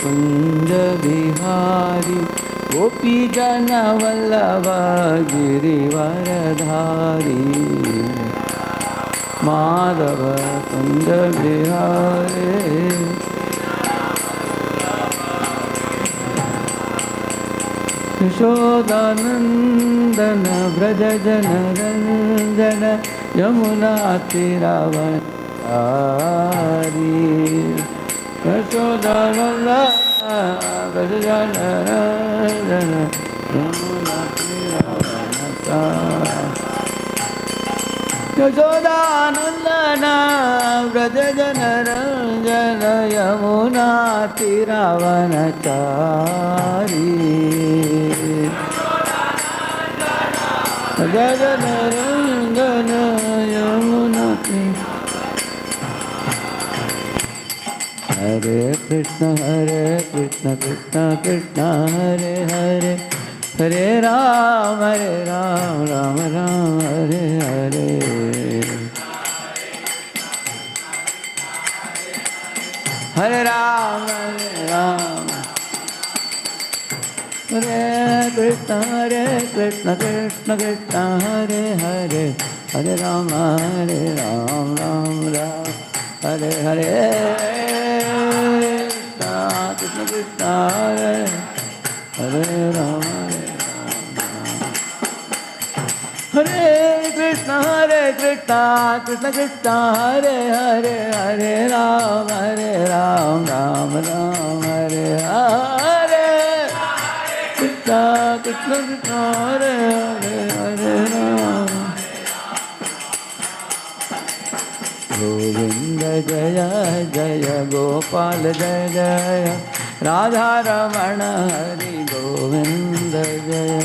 कुंज बिहारी गोपी जन वल्लभ गिरिवरधारी माधव कुंज बिहारी यशोदानंदन व्रज जन रंजन यमुना तीरावतारी यशोदानंदन व्रज जन रंजन यमुना तीरावतारी यशोदानंदन व्रज जन रंजन यमुना तीरावनचारी जन रंजन यमुना हरे कृष्ण कृष्ण कृष्ण हरे हरे हरे राम राम राम हरे हरे हरे राम हरे कृष्ण कृष्ण कृष्ण हरे हरे हरे राम राम राम हरे हरे कृष्ण कृष्ण हरे राम हरे कृष्ण कृष्ण कृष्ण हरे हरे हरे राम राम राम हरे हरे कृष्ण कृष्ण कृष्ण हरे हरे हरे राम गोविंद जय जय गोपाल जय जय राधा रमण हरि गोविंद जय जय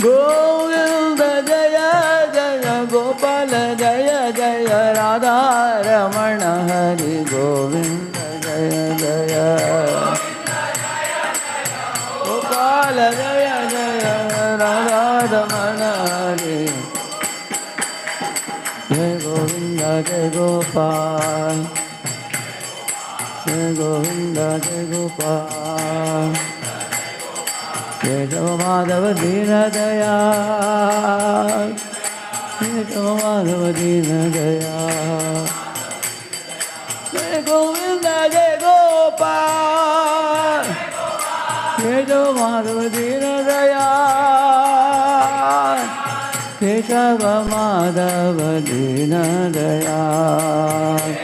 गोविंद जय जय गोपाल जय जय राधा रमण हरि गोविंद जय जय गोपाल जय जय राधा रमण हरि जय गोविंद जय गोपाल जय गोविंद जय गोपाल जय माधव दीन दयाल जय माधव दीन दयाल जय गोविंद जय गोपाल जय माधव दीन दयाल केशव माधव दीन दयाल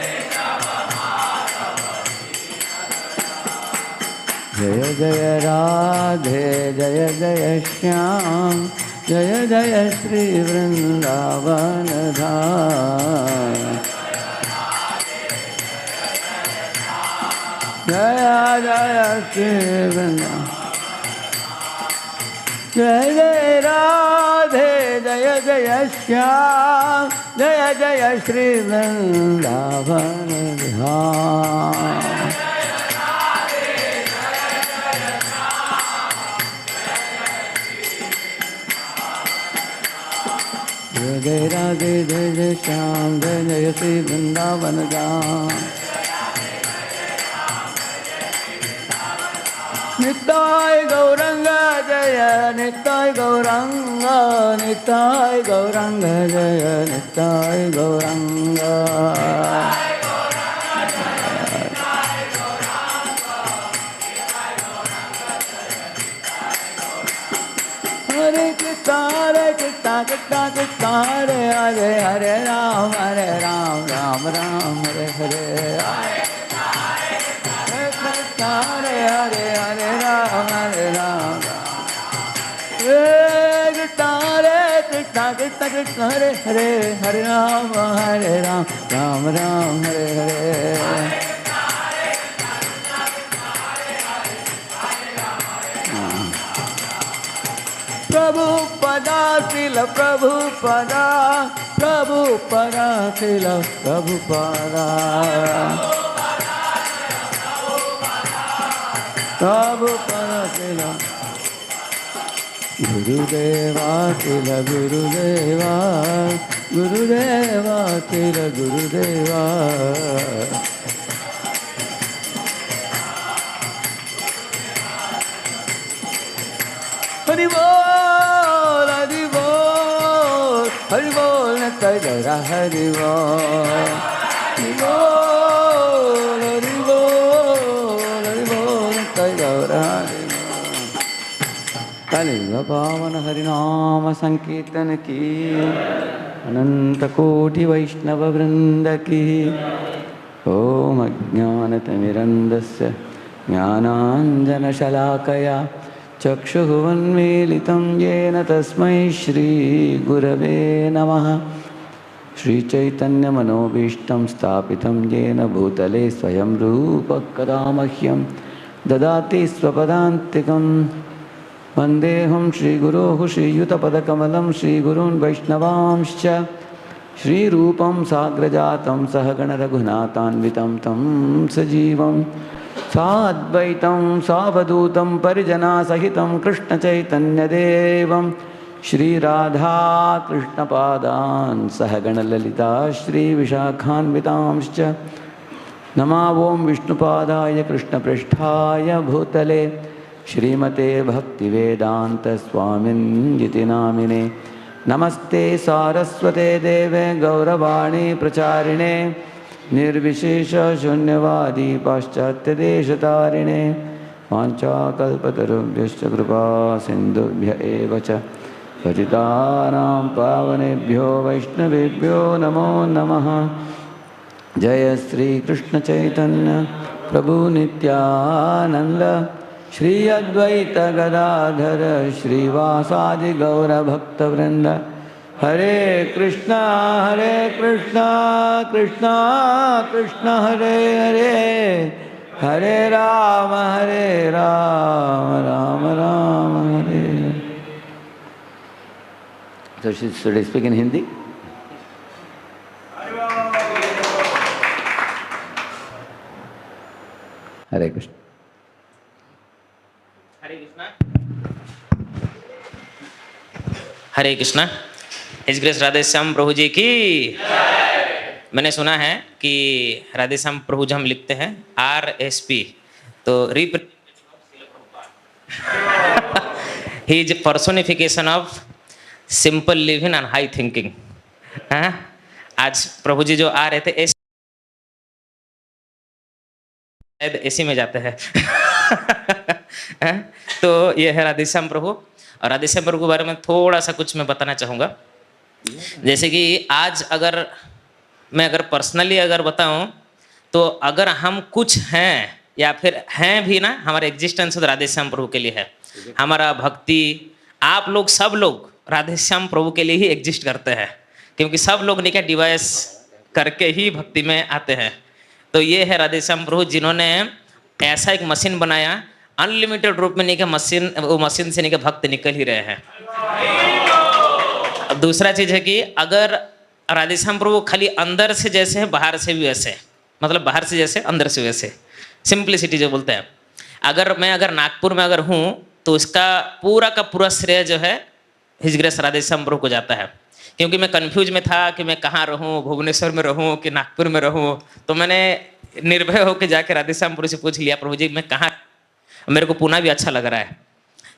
जय जय राधे जय जय श्याम जय जय श्री वृंदावन धाम जय जय श्री वृंदावन जय जय राधे जय जय श्याम जय जय श्री वृंदावन धाम जय राधे जय जय श्याम जय जय श्री वृंदावन धाम निताय गौरंग जय निताय गौरंग निताय गौरंग जय निताय गौरंग हरे कृष्ण कृष्ण कृष्ण हरे हरे हरे राम राम राम हरे हरे कृष्ण हरे हरे हरे राम कृष्ण कृष्ण कृष्ण हरे हरे हरे राम राम राम हरे हरे प्रभुपदा श्रील प्रभुपदा प्रभुपदा श्रील प्रभुपदा प्रभुपदा श्रील गुरुदेवा किल गुरुदेवा, गुरुदेवा किल गुरुदेवा। हरि बोल हरि बोल, हरि बोल नित्य गौर हरि बोल, हरि बोल हरि बोल, हरि बोल नित्य गौर हरि बोल। कलियुग पावन हरिनाम संकीर्तन की, अनंत कोटि वैष्णव वृंद की। ओम अज्ञानतिमिरन्धस्य ज्ञानाञ्जनशलाकया चक्षुरुन्मीलितं येन तस्मै श्रीगुरवे नमः। श्रीचैतन्यमनोभीष्टं स्थापितं येन भूतले स्वयं रूपः कदा मह्यं ददाति स्वपदान्तिकं। वन्देऽहं श्रीगुरोः श्रीयुतपदकमलं श्रीगुरून् वैष्णवांश्च। श्रीरूपं साग्रजातं सहगणरघुनाथान्वितं तं सजीवं साद्वैतं सावधूतं परिजनासहितं कृष्णचैतन्यदेवं श्रीराधाकृष्णपादान् सहगणललिता श्रीविशाखान्वितांश्च। नमो ॐ विष्णुपादाय कृष्णपृष्ठाय भूतले श्रीमते भक्तिवेदान्तस्वामिन्निति नामिने। नमस्ते सारस्वते देवे गौरवाणी प्रचारिणे, निर्विशेष शून्यवादी पाश्चात्यदेशतारिणे। वाञ्छाकल्पतरुभ्यश्च कृपा सिन्धुभ्य एव च पतितानां पावनेभ्यो वैष्णवेभ्यो नमो नमः। जय श्री कृष्ण चैतन्य प्रभु नित्यानंद, श्री अद्वैत गदाधर श्रीवासादि गौर भक्तवृंद। Hare Krishna Krishna Krishna Hare Hare, Hare Ram Ram Ram Hare. So should I speak in Hindi? Hare Krishna. Hare Krishna. Hare Krishna. His grace Radhe Shyam प्रभु जी की। मैंने सुना है कि राधे श्याम प्रभु जी हम लिखते हैं RSP, तो he is personification of simple living and high thinking. आज प्रभु जी जो आ रहे थे एसी में जाते हैं। तो ये है राधेश्याम प्रभु। और राधेश्याम प्रभु के बारे में थोड़ा सा कुछ मैं बताना चाहूँगा। जैसे कि आज अगर मैं पर्सनली अगर बताऊं, तो अगर हम कुछ हैं या फिर हैं भी ना, हमारा एग्जिस्टेंस तो राधेश्याम प्रभु के लिए है। हमारा भक्ति, आप लोग सब लोग राधेश्याम प्रभु के लिए ही एग्जिस्ट करते हैं, क्योंकि सब लोग नहीं क्या डिवाइस करके ही भक्ति में आते हैं। तो ये है राधेश्याम प्रभु, जिन्होंने ऐसा एक मशीन बनाया, अनलिमिटेड रूप में नहीं क्या मशीन, वो मशीन से नहीं क्या भक्त निकल ही रहे हैं। अब दूसरा चीज़ है कि अगर राधेश्याम प्रभु खाली अंदर से जैसे है बाहर से भी वैसे, मतलब बाहर से जैसे अंदर से वैसे, सिंप्लिसिटी जो बोलते हैं। अगर मैं नागपुर में अगर हूँ, तो इसका पूरा का पूरा श्रेय जो है हिज ग्रेस राधेश्याम प्रभु को जाता है। क्योंकि मैं कंफ्यूज में था कि मैं कहाँ रहूँ, भुवनेश्वर में रहूँ कि नागपुर में रहूँ। तो मैंने निर्भय होकर जाके राधेश्याम प्रभु से पूछ लिया, प्रभु जी मैं कहाँ, मेरे को पुणे भी अच्छा लग रहा है।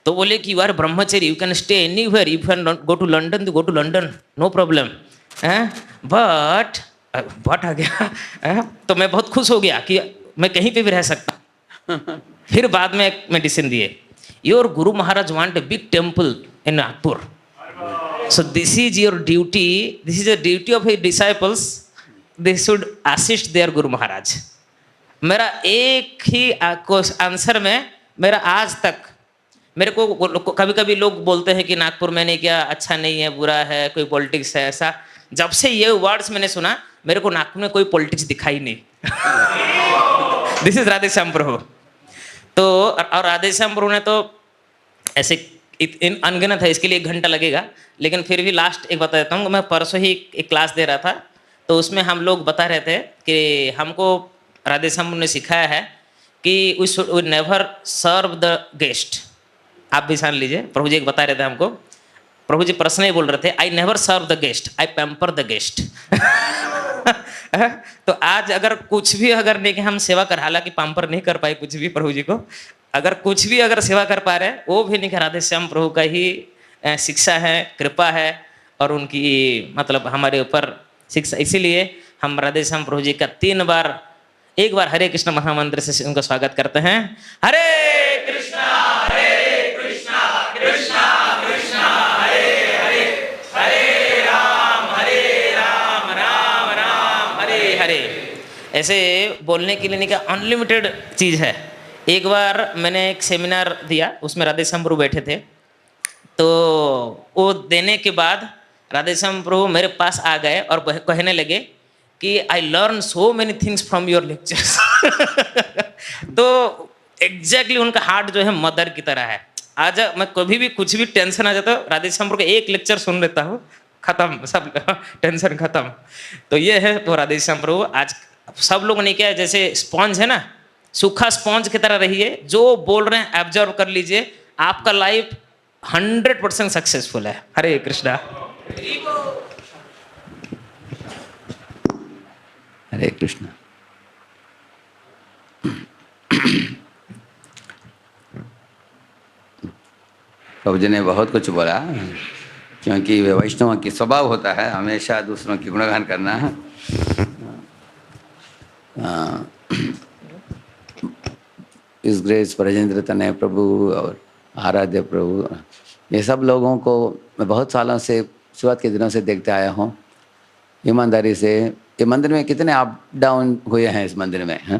तो बोले कि you are brahmacharya, you can stay anywhere, you can go to London तो go to London, no problem. But आ गया। तो मैं बहुत खुश हो गया कि मैं कहीं पे भी रह सकता। फिर बाद में एक मेडिसिन दिए, your guru Maharaj want a big temple in Nagpur, so this is your duty, this is the duty of his disciples, they should assist their Guru Maharaj। मेरा एक ही आंसर में, मेरा आज तक मेरे को कभी कभी लोग बोलते हैं कि नागपुर में नहीं क्या अच्छा नहीं है, बुरा है, कोई पॉलिटिक्स है, ऐसा। जब से ये वर्ड्स मैंने सुना, मेरे को नागपुर में कोई पॉलिटिक्स दिखाई नहीं। दिस इज राधेश्याम प्रभु। तो और राधेश्याम प्रभु ने तो ऐसे इन अनगिनत है, इसके लिए 1 घंटा लगेगा, लेकिन फिर भी लास्ट एक बता देता हूँ। मैं परसों ही एक क्लास दे रहा था, तो उसमें हम लोग बता रहे थे कि हमको राधेश्याम ने सिखाया है कि we should never serve the guest, आप भी सान लीजिए। प्रभु जी एक बता रहे थे हमको, प्रभु जी प्रश्न ही बोल रहे थे, I never serve the guest, I pamper the guest. तो आज अगर कुछ भी अगर नहीं कि हम सेवा कर, हालांकि पैम्पर नहीं कर पाए कुछ भी प्रभु जी को, अगर कुछ भी अगर सेवा कर पा रहे हैं वो भी नहीं कि राधे श्याम प्रभु का ही शिक्षा है, कृपा है और उनकी मतलब हमारे ऊपर शिक्षा। इसीलिए हम राधे श्याम प्रभु जी का 3 बार, एक बार हरे कृष्ण महामंत्र से उनका स्वागत करते हैं। हरे कृष्णा कृष्णा कृष्णा हरे हरे, हरे राम राम राम हरे हरे। ऐसे बोलने के लिए नहीं, का अनलिमिटेड चीज़ है। एक बार मैंने एक सेमिनार दिया, उसमें राधे श्याम प्रभु बैठे थे, तो वो देने के बाद राधे श्याम प्रभु मेरे पास आ गए और कहने लगे कि I learn so many things from your lectures. तो एग्जैक्टली उनका हार्ट जो है मदर की तरह है। आज मैं कभी भी कुछ भी टेंशन आ जाता हूँ, राधे श्याम प्रभु का एक लेक्चर सुन लेता हूँ, खत्म, सब टेंशन खत्म। तो ये है तो राधे श्याम प्रभु। आज सब लोग ने क्या, जैसे स्पॉन्ज है ना, सूखा स्पॉन्ज की तरह रहिए, जो बोल रहे हैं एब्जॉर्व कर लीजिए, आपका लाइफ 100% सक्सेसफुल है। हरे कृष्णा। हरे कृष्णा। प्रभु जी ने बहुत कुछ बोला, क्योंकि वैष्णव की स्वभाव होता है हमेशा दूसरों की गुणगान करना है। इस ग्रेस ब्रजेंद्र तनय प्रभु और आराध्य प्रभु, ये सब लोगों को मैं बहुत सालों से, शुरुआत के दिनों से देखते आया हूँ ईमानदारी से। ये मंदिर में कितने अप डाउन हुए हैं इस मंदिर में, हैं?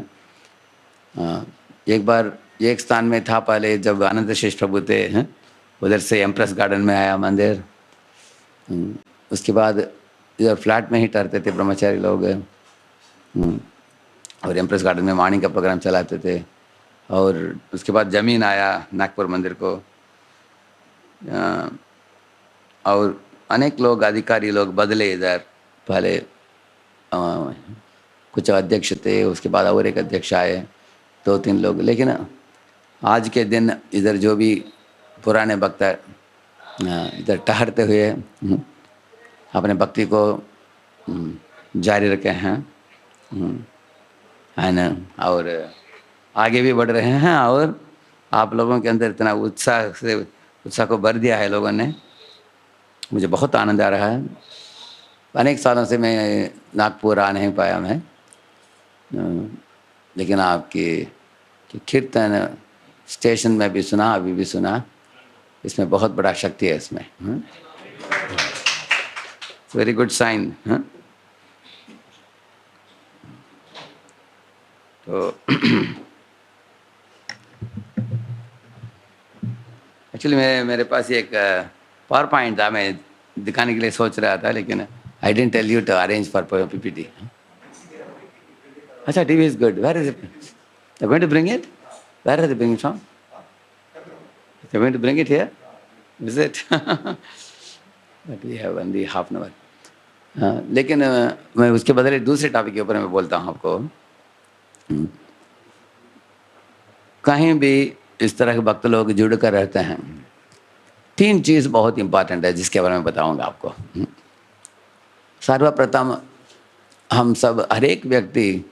एक बार एक स्थान में था पहले जब आनंद शेष प्रभु थे, हैं? उधर से एम्प्रेस गार्डन में आया मंदिर। उसके बाद इधर फ्लैट में ही ठहरते थे ब्रह्मचारी लोग, और एम्प्रेस गार्डन में वाणी का प्रोग्राम चलाते थे। और उसके बाद ज़मीन आया नागपुर मंदिर को, और अनेक लोग अधिकारी लोग बदले इधर। पहले कुछ अध्यक्ष थे, उसके बाद और एक अध्यक्ष आए, 2-3 लोग। लेकिन आज के दिन इधर जो भी पुराने वक्ता इधर ठहरते हुए अपने भक्ति को जारी रखे हैं, है ना, और आगे भी बढ़ रहे हैं। और आप लोगों के अंदर इतना उत्साह को भर दिया है लोगों ने, मुझे बहुत आनंद आ रहा है। अनेक सालों से मैं नागपुर आ नहीं पाया मैं, लेकिन आपकी कीर्तन स्टेशन में भी सुना, अभी भी सुना। इसमें बहुत बड़ा शक्ति है इसमें। Very good sign. तो एक्चुअली मेरे पास एक पावर पॉइंट था, मैं दिखाने के लिए सोच रहा था, लेकिन I didn't tell you to arrange for PPT. अच्छा, TV is good. Where is it? They're going to bring it? Where are they bringing it from? They're going to bring it here? Is it? But we have only half an hour. लेकिन मैं उसके बदले दूसरे topic के ऊपर मैं बोलता हूँ आपको। कहीं भी इस तरह के भक्त लोग जुड़ कर रहते हैं, 3 चीज़ बहुत इंपॉर्टेंट है जिसके बारे में बताऊंगा आपको। सर्वप्रथम, हम सब हर एक व्यक्ति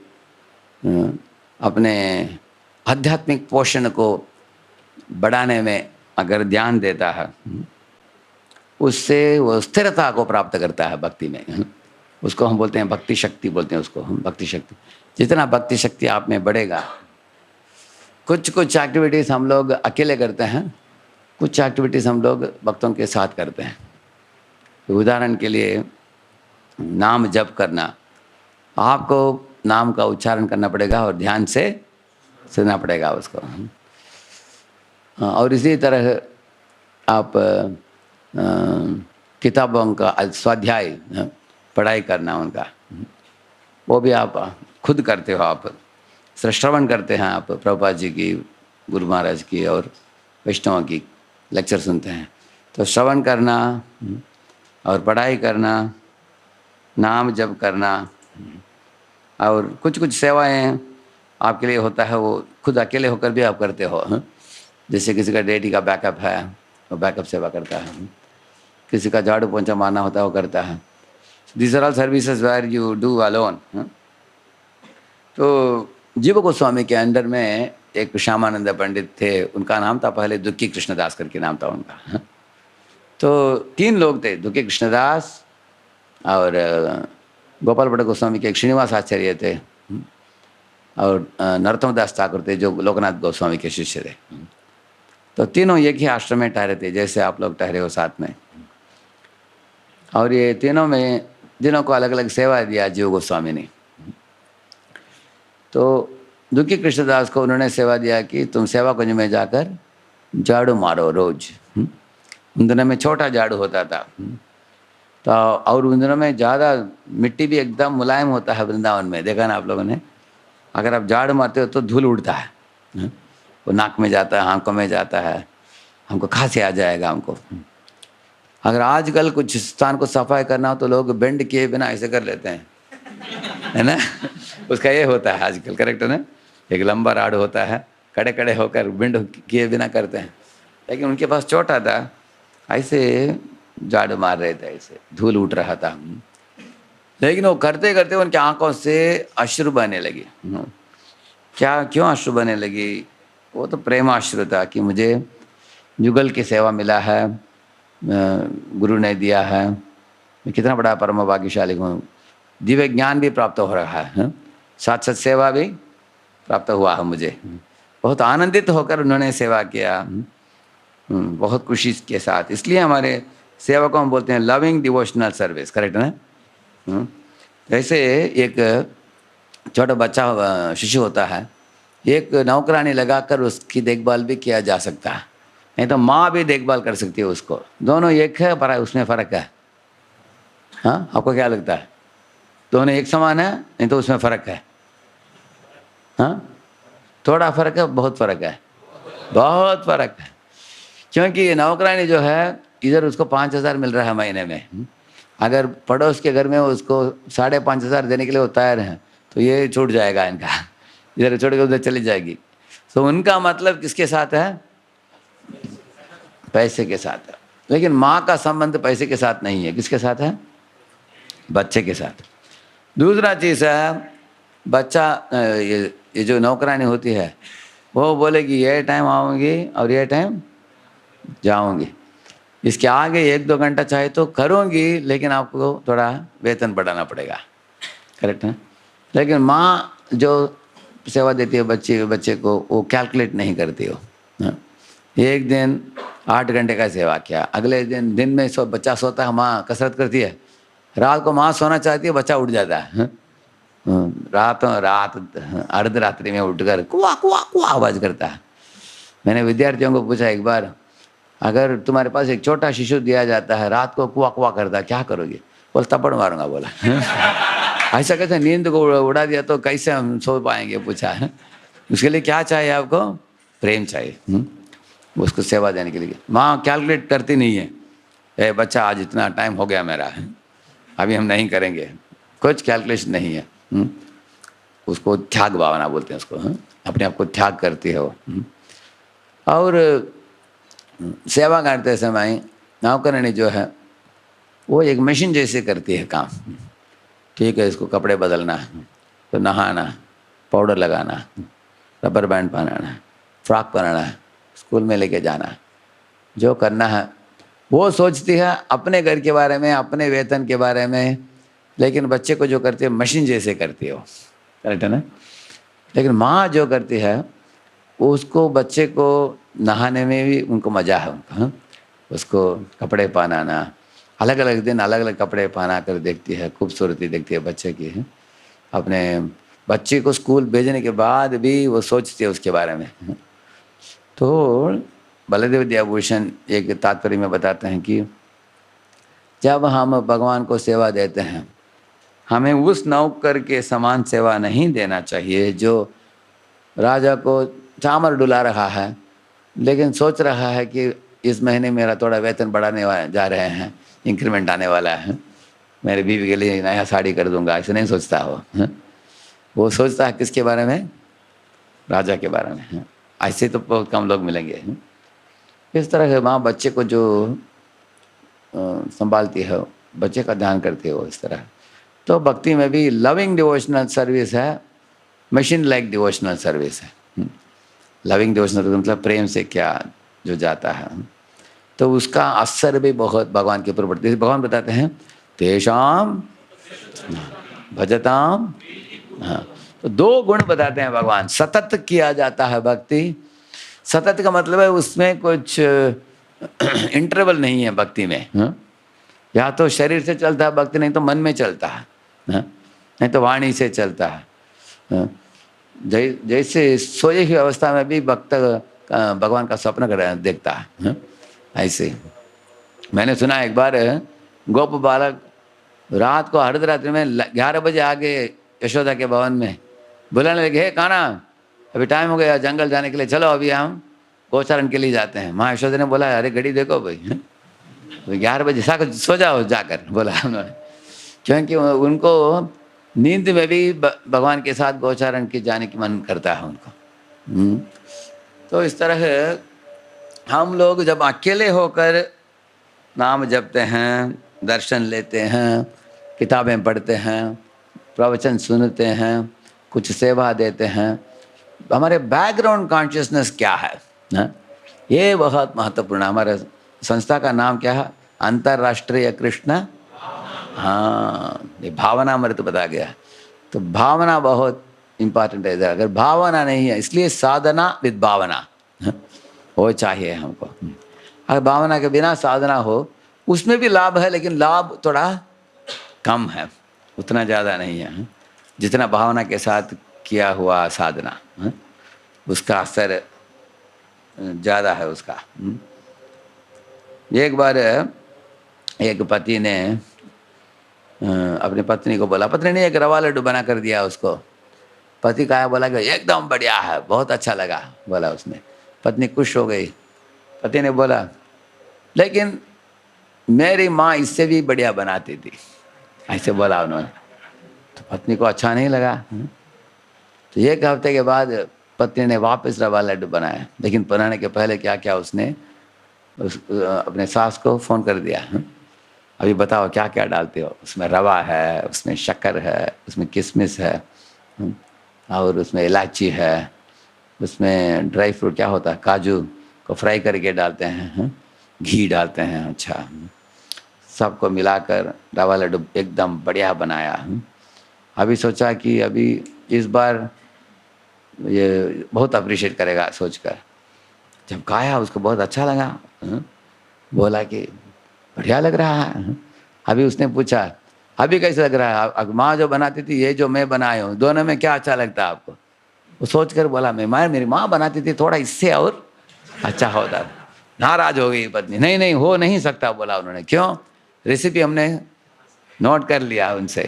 अपने आध्यात्मिक पोषण को बढ़ाने में अगर ध्यान देता है, उससे वो स्थिरता को प्राप्त करता है भक्ति में। उसको हम बोलते हैं भक्ति शक्ति, बोलते हैं उसको हम भक्ति शक्ति। जितना भक्ति शक्ति आप में बढ़ेगा, कुछ एक्टिविटीज़ हम लोग अकेले करते हैं, कुछ एक्टिविटीज़ हम लोग भक्तों के साथ करते हैं। उदाहरण के लिए नाम जप करना, आपको नाम का उच्चारण करना पड़ेगा और ध्यान से सुनना पड़ेगा उसको। और इसी तरह आप किताबों का स्वाध्याय, पढ़ाई करना उनका, वो भी आप खुद करते हो। आप श्रवण करते हैं, आप प्रभुपाद जी की, गुरु महाराज की और वैष्णव की लेक्चर सुनते हैं। तो श्रवण करना और पढ़ाई करना, नाम जप करना, और कुछ सेवाएं आपके लिए होता है, वो खुद अकेले होकर भी आप करते हो। जैसे किसी का डेटी का बैकअप है, वो बैकअप सेवा करता है। किसी का झाड़ू पोंछा मारना होता है, वो करता है। This are all services where you do alone. तो जीव गोस्वामी के अंडर में एक श्यामानंद पंडित थे, उनका नाम था पहले दुखी कृष्णदास करके नाम था उनका। तो 3 लोग थे, दुखी कृष्णदास और गोपाल भट्ट गोस्वामी के एक श्रीनिवास आचार्य थे, और नरोत्तम दास ठाकुर थे जो लोकनाथ गोस्वामी के शिष्य थे। तो तीनों एक ही आश्रम में ठहरे थे, जैसे आप लोग ठहरे हो साथ में। और ये तीनों में जिनों को अलग अलग सेवा दिया जीव गोस्वामी ने। तो दुखी कृष्णदास को उन्होंने सेवा दिया कि तुम सेवा कुंज में जाकर झाड़ू मारो रोज। उन दिनों में छोटा झाड़ू होता था, तो और उन दिनों में ज़्यादा मिट्टी भी एकदम मुलायम होता है वृंदावन में, देखा ना आप लोगों ने। अगर आप झाड़ू मारते हो तो धूल उड़ता है, वो नाक में जाता है, आंखों में जाता है, हमको खांसी आ जाएगा हमको। अगर आजकल कुछ स्थान को सफाई करना हो तो लोग बेंड किए बिना ऐसे कर लेते हैं, है ना। उसका ये होता है आजकल, करेक्ट है ना। एक लंबा राड होता है, खड़े खड़े होकर बेंड किए बिना करते हैं। लेकिन उनके पास छोटा था, ऐसे झाड़ू मार रहे थे, ऐसे धूल उठ रहा था। लेकिन वो करते करते उनकी आंखों से अश्रु बहने लगी। क्या, क्यों अश्रु बहने लगी? वो तो प्रेमाश्रु था कि मुझे युगल की सेवा मिला है, गुरु ने दिया है, मैं कितना बड़ा परम भाग्यशाली हूँ, दिव्य ज्ञान भी प्राप्त हो रहा है, साथ साथ सेवा भी प्राप्त हुआ है मुझे। बहुत आनंदित होकर उन्होंने सेवा किया, बहुत खुशी के साथ। इसलिए हमारे सेवा को हम बोलते हैं लविंग डिवोशनल सर्विस, करेक्ट है ना। जैसे एक छोटा बच्चा शिशु होता है, एक नौकरानी लगाकर उसकी देखभाल भी किया जा सकता है, नहीं तो माँ भी देखभाल कर सकती है उसको। दोनों एक है पर उसमें फ़र्क है। हाँ, आपको क्या लगता है? दोनों एक समान है, नहीं तो उसमें फ़र्क है? हाँ, थोड़ा फ़र्क है, बहुत फ़र्क है, बहुत फ़र्क है। क्योंकि ये नौकरानी जो है, इधर उसको 5,000 मिल रहा है महीने में, अगर पड़ोस के घर में उसको 5,500 देने के लिए वो तैयार हैं, तो ये छूट जाएगा इनका, इधर छोड़ के उधर चली जाएगी। तो उनका मतलब किसके साथ है? पैसे के साथ है। लेकिन माँ का संबंध पैसे के साथ नहीं है, किसके साथ है? बच्चे के साथ। दूसरा चीज़ है, बच्चा ये जो नौकरानी होती है, वो बोलेगी ये टाइम आऊँगी और ये टाइम जाऊँगी, इसके आगे 1-2 घंटा चाहे तो करूँगी, लेकिन आपको थोड़ा वेतन बढ़ाना पड़ेगा, करेक्ट है। लेकिन माँ जो सेवा देती है बच्चे को, वो कैलकुलेट नहीं करती हो। एक दिन 8 घंटे का सेवा किया, अगले दिन में बच्चा सोता है, माँ कसरत करती है, रात को माँ सोना चाहती है, बच्चा उठ जाता है। रात अर्ध रात्रि में उठकर कुआ कुआ कुआ आवाज़ करता है। मैंने विद्यार्थियों को पूछा एक बार, अगर तुम्हारे पास एक छोटा शिशु दिया जाता है, रात को कुआ कुआ करता है, क्या करोगे? बोल थप्पड़ मारूंगा, बोला। ऐसा कैसे? नींद को उड़ा दिया तो कैसे हम सो पाएंगे? पूछा है। उसके लिए क्या चाहिए आपको? प्रेम चाहिए, उसको सेवा देने के लिए। माँ कैलकुलेट करती नहीं है, ए बच्चा आज इतना टाइम हो गया मेरा, अभी हम नहीं करेंगे, कुछ कैलकुलेशन नहीं है। उसको त्याग भावना बोलते हैं उसको, अपने आप को त्याग करती है वो। और सेवा करते समय नौकरानी जो है, वो एक मशीन जैसे करती है काम। ठीक है, इसको कपड़े बदलना, तो नहाना, पाउडर लगाना, रबर बैंड पहनाना, फ्रॉक पहनाना, स्कूल में लेके जाना, जो करना है वो सोचती है अपने घर के बारे में, अपने वेतन के बारे में। लेकिन बच्चे को जो करती है मशीन जैसे करती है वो, करेक्ट है ना। लेकिन माँ जो करती है, उसको बच्चे को नहाने में भी उनको मज़ा है उनका, उसको कपड़े पहनाना, अलग अलग दिन अलग अलग कपड़े पहना कर देखती है, खूबसूरती देखती है बच्चे की। अपने बच्चे को स्कूल भेजने के बाद भी वो सोचती है उसके बारे में। तो बलदेव विद्याभूषण एक तात्पर्य में बताते हैं कि जब हम भगवान को सेवा देते हैं, हमें उस नौकर के समान सेवा नहीं देना चाहिए जो राजा को चामर डुला रहा है, लेकिन सोच रहा है कि इस महीने मेरा थोड़ा वेतन बढ़ाने जा रहे हैं, इंक्रीमेंट आने वाला है, मेरे बीवी के लिए नया साड़ी कर दूंगा। ऐसे नहीं सोचता वो सोचता है किसके बारे में? राजा के बारे में। ऐसे तो बहुत कम लोग मिलेंगे। इस तरह से माँ बच्चे को जो संभालती है, बच्चे का ध्यान करती है वो इस तरह। तो भक्ति में भी लविंग डिवोशनल सर्विस है, मशीन लाइक डिवोशनल सर्विस है। लविंग डिवोशनल मतलब प्रेम से क्या जो जाता है, तो उसका असर भी बहुत भगवान के ऊपर पड़ता है। भगवान बताते हैं तेषाम भजताम। हाँ, तो दो गुण बताते हैं भगवान। सतत किया जाता है भक्ति। सतत का मतलब है उसमें कुछ इंटरवल नहीं है भक्ति में। हाँ? या तो शरीर से चलता है भक्ति, नहीं तो मन में चलता है, हाँ? नहीं तो वाणी से चलता है। हाँ? जैसे सोए हुई अवस्था में भी भक्त भगवान का स्वप्न कर देखता है। हाँ? ऐसे मैंने सुना एक बार गोप बालक रात को अर्धरात्रि में 11 बजे आगे यशोदा के भवन में बुलाने लगे, हे कान्हा अभी टाइम हो गया जंगल जाने के लिए, चलो अभी हम गोचारण के लिए जाते हैं। माँ यशोदा ने बोला अरे घड़ी देखो भाई, तो 11 बजे सो जाओ जाकर, बोला उन्होंने, क्योंकि उनको नींद में भी भगवान के साथ गोचारण के जाने की मन करता है उनको। तो इस तरह हम लोग जब अकेले होकर नाम जपते हैं, दर्शन लेते हैं, किताबें पढ़ते हैं, प्रवचन सुनते हैं, कुछ सेवा देते हैं, हमारे बैकग्राउंड कॉन्शियसनेस क्या है ना? ये बहुत महत्वपूर्ण। हमारे संस्था का नाम क्या है? अंतर्राष्ट्रीय कृष्ण, हाँ, ये भावना अमृत बताया गया। तो भावना बहुत इम्पॉर्टेंट है। अगर भावना नहीं है, इसलिए साधना विद भावना वो चाहिए हमको। अगर भावना के बिना साधना हो, उसमें भी लाभ है, लेकिन लाभ थोड़ा कम है, उतना ज़्यादा नहीं है जितना भावना के साथ किया हुआ साधना, उसका असर ज़्यादा है उसका। एक बार एक पति ने अपनी पत्नी को बोला, पत्नी ने एक रवा लड्डू बना कर दिया उसको। पति कहा, बोला कि एकदम बढ़िया है, बहुत अच्छा लगा, बोला उसने। पत्नी खुश हो गई। पति ने बोला लेकिन मेरी माँ इससे भी बढ़िया बनाती थी, ऐसे बोला उन्होंने। तो पत्नी को अच्छा नहीं लगा। तो एक हफ्ते के बाद पत्नी ने वापस रवा लड्डू बनाया, लेकिन बनाने के पहले क्या क्या उसने अपने सास को फ़ोन कर दिया, अभी बताओ क्या क्या डालते हो? उसमें रवा है, उसमें शक्कर है, उसमें किशमिश है, और उसमें इलायची है, उसमें ड्राई फ्रूट क्या होता है, काजू को फ्राई करके डालते हैं, घी डालते हैं, अच्छा, सबको मिलाकर रवा लड्डू एकदम बढ़िया बनाया। अभी सोचा कि अभी इस बार ये बहुत अप्रिशिएट करेगा सोचकर। जब खाया उसको बहुत अच्छा लगा, बोला कि बढ़िया लग रहा है। अभी उसने पूछा अभी कैसे लग रहा है? माँ जो बनाती थी, ये जो मैं बनाया हूँ, दोनों में क्या अच्छा लगता है आपको? वो सोच कर बोला मेरी माँ बनाती थी, थोड़ा इससे और अच्छा होता। नाराज हो गई पत्नी, नहीं नहीं हो नहीं सकता, बोला उन्होंने। क्यों? रेसिपी हमने नोट कर लिया उनसे।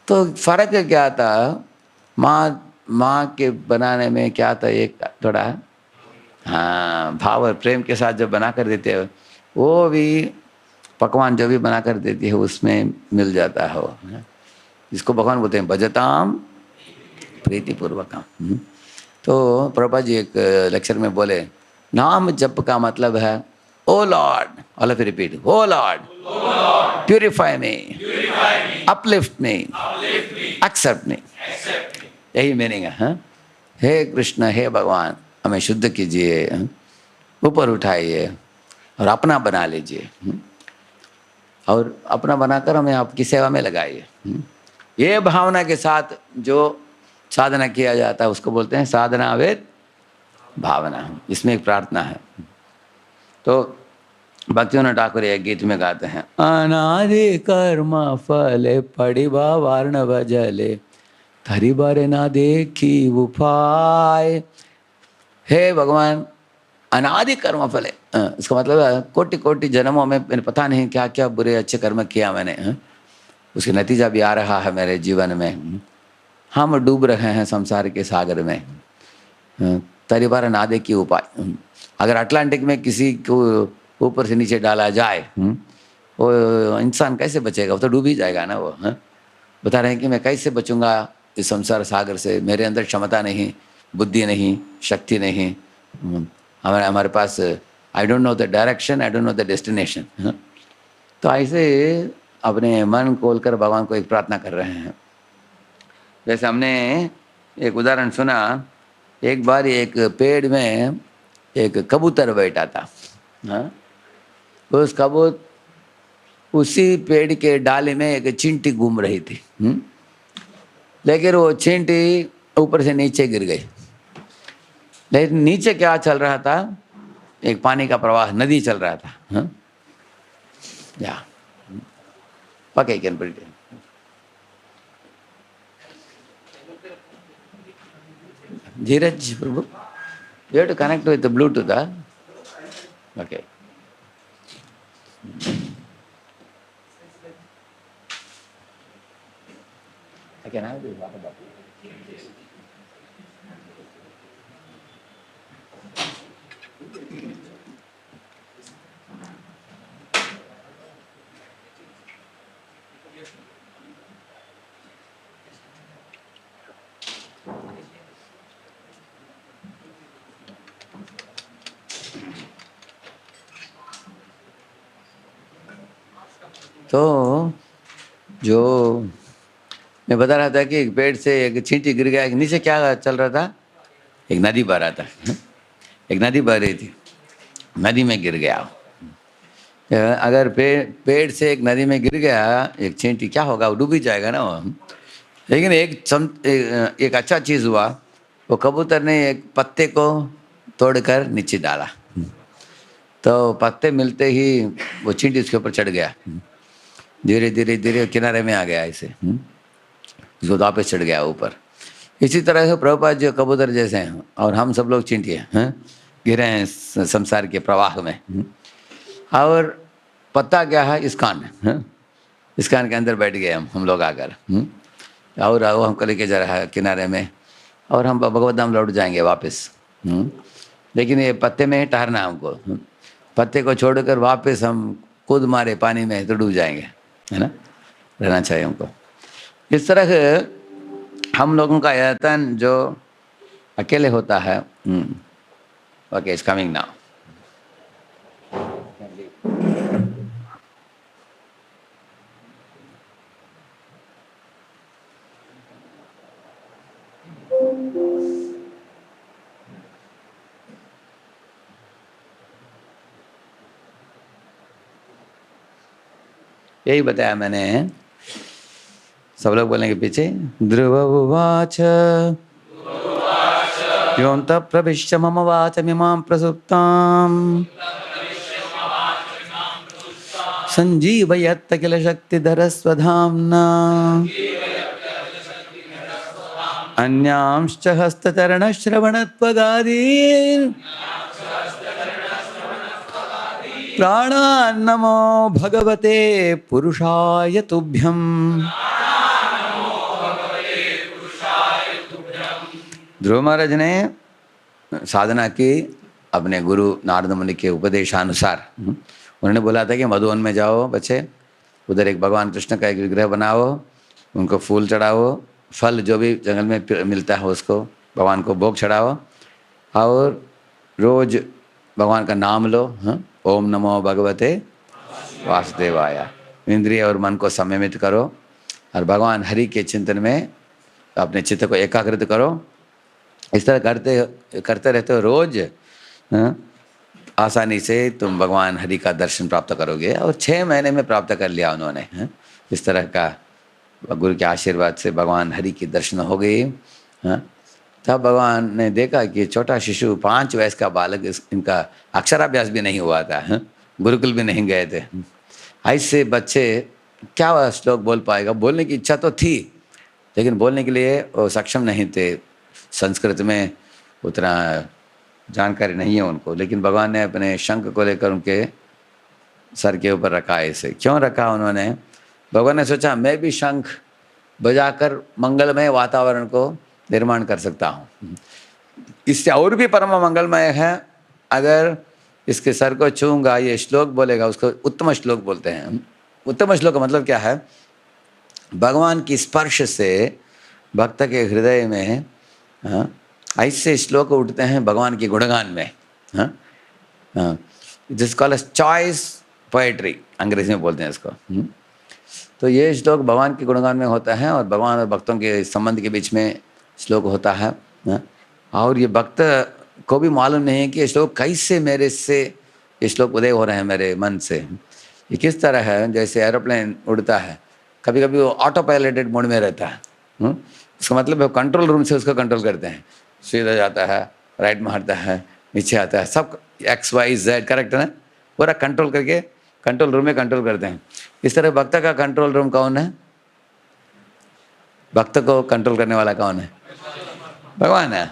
तो फ़र्क क्या था? माँ के बनाने में क्या था, एक थोड़ा हाँ भाव और प्रेम के साथ जो बना कर देते हो, वो भी पकवान जो भी बना कर देती है उसमें मिल जाता है वो। जिसको भगवान बोलते हैं भजताम प्रीतिपूर्वकम। तो प्रभुपाद जी एक लेक्चर में बोले, नाम जप का मतलब है O lord, all of you repeat, O lord purify me, uplift me, accept me, यही मीनिंग है। हाँ? हे कृष्ण, हे भगवान, हमें शुद्ध कीजिए, ऊपर उठाइए और अपना बना लीजिए, और अपना बनाकर हमें आपकी सेवा में लगाइए। ये भावना के साथ जो साधना किया जाता है उसको बोलते हैं साधना विद भावना। इसमें एक प्रार्थना है। तो भक्तिविनोद ठाकुर एक गीत में गाते हैं, अनादि कर्म फले पड़िबा वार्णव जले, धरी बारे ना देखी उपाय। हे भगवान, अनादि कर्म फले, इसका मतलब है कोटि कोटि जन्मों में मैंने पता नहीं क्या क्या बुरे अच्छे कर्म किया मैंने, उसका नतीजा भी आ रहा है मेरे जीवन में। हम डूब रहे हैं संसार के सागर में, तरीबार नादे की उपाय। अगर अटलांटिक में किसी को ऊपर से नीचे डाला जाए, वो इंसान कैसे बचेगा? वो तो डूब ही जाएगा ना वो। बता रहे हैं कि मैं कैसे बचूंगा इस संसार सागर से, मेरे अंदर क्षमता नहीं, बुद्धि नहीं, शक्ति नहीं, हमारे हमारे पास I don't know the direction, I don't know the destination. तो ऐसे अपने मन खोलकर भगवान को एक प्रार्थना कर रहे हैं। जैसे हमने एक उदाहरण सुना, एक बार एक पेड़ में एक कबूतर बैठा था। हाँ, उस कबूतर उसी पेड़ के डाले में एक चींटी घूम रही थी। लेकिन वो चींटी ऊपर से नीचे गिर गई। लेकिन नीचे क्या चल रहा था, एक पानी का प्रवाह, नदी चल रहा था। हाँ? या okay, can put it. Dheeraj Prabhu, you have to connect with the Bluetooth, huh? Okay. I can have this water bottle. तो जो मैं बता रहा था कि एक पेड़ से एक चींटी गिर गया, नीचे क्या चल रहा था, एक नदी बह रहा था। एक नदी बह रही थी, नदी में गिर गया। अगर पेड़ से एक नदी में गिर गया एक चींटी, क्या होगा, वो डूब ही जाएगा ना वो। लेकिन एक अच्छा चीज़ हुआ, वो कबूतर ने एक पत्ते को तोड़कर नीचे डाला, तो पत्ते मिलते ही वो चींटी उसके ऊपर चढ़ गया। धीरे धीरे धीरे किनारे में आ गया, ऐसे उसको वापस चढ़ गया ऊपर। इसी तरह से प्रभुपाद जो कबूतर जैसे हैं और हम सब लोग चींटियाँ हैं, गिरे हैं संसार के प्रवाह में। और पत्ता क्या है, इस्कॉन है। इस्कॉन के अंदर बैठ गए हम लोग आकर। और वो हमको लेके जा रहा है किनारे में, और हम भगवत धाम लौट जाएंगे वापस। लेकिन ये पत्ते में ठहरना हमको, पत्ते को छोड़कर वापस हम कूद मारे पानी में तो डूब जाएंगे, है ना। रहना चाहिए हमको। इस तरह हम लोगों का यत्न जो अकेले होता है। Okay, it's coming now. यही बताया मैंने, सब लोग बोलेंगे पीछे। ध्रुव उवाच योऽन्तः प्रविश्य मम वाचमिमां प्रसुप्ताम् सञ्जीवयत्त किल शक्तिधरस्वधाम्ना अन्यांश्च हस्तचरणश्रवणत्वगादीन् प्राणान्नमो भगवते पुरुषाय तुभ्यम्। ध्रुव महाराज ने साधना की अपने गुरु नारद मुनि के उपदेशानुसार। उन्होंने बोला था कि मधुवन में जाओ बच्चे, उधर एक भगवान कृष्ण का एक विग्रह बनाओ, उनको फूल चढ़ाओ, फल जो भी जंगल में मिलता है उसको भगवान को भोग चढ़ाओ, और रोज भगवान का नाम लो। ओम नमो भगवते वासुदेवाय। इंद्रिय और मन को संयमित करो और भगवान हरि के चिंतन में अपने चित्त को एकाग्रित करो। इस तरह करते रहते हो रोज, आसानी से तुम भगवान हरि का दर्शन प्राप्त करोगे। और 6 महीने में प्राप्त कर लिया उन्होंने। इस तरह का गुरु के आशीर्वाद से भगवान हरि की दर्शन हो गई। तब भगवान ने देखा कि छोटा शिशु 5 वर्ष का बालक, इनका अक्षराभ्यास भी नहीं हुआ था, गुरुकुल भी नहीं गए थे। ऐसे बच्चे क्या श्लोक बोल पाएगा। बोलने की इच्छा तो थी लेकिन बोलने के लिए वो सक्षम नहीं थे, संस्कृत में उतना जानकारी नहीं है उनको। लेकिन भगवान ने अपने शंख को लेकर उनके सर के ऊपर रखा। ऐसे क्यों रखा उन्होंने? भगवान ने सोचा मैं भी शंख बजाकर मंगलमय वातावरण को निर्माण कर सकता हूँ। इससे और भी परम मंगलमय है अगर इसके सर को छूंगा, ये श्लोक बोलेगा, उसको उत्तम श्लोक बोलते हैं। उत्तम श्लोक का मतलब क्या है? भगवान की स्पर्श से भक्त के हृदय में ऐसे श्लोक उठते हैं भगवान के गुणगान में। हाँ हाँ, जिस कॉल चॉइस पोएट्री अंग्रेजी में बोलते हैं इसको। तो ये श्लोक भगवान के गुणगान में होता है और भगवान और भक्तों के संबंध के बीच में श्लोक होता है। हाँ? और ये भक्त को भी मालूम नहीं है कि ये श्लोक कैसे मेरे से ये श्लोक उदय हो रहे हैं मेरे मन से। ये किस तरह है, जैसे एरोप्लेन उड़ता है, कभी कभी वो ऑटो पायलटेड मोड में रहता है। उसका मतलब है कंट्रोल रूम से उसको कंट्रोल करते हैं, सीधा जाता है, राइट मारता है, नीचे आता है, सब XYZ करेक्ट है ना, पूरा कंट्रोल करके कंट्रोल रूम में कंट्रोल करते हैं। इस तरह भक्त का कंट्रोल रूम कौन है? भक्त को कंट्रोल करने वाला कौन है? भगवान है।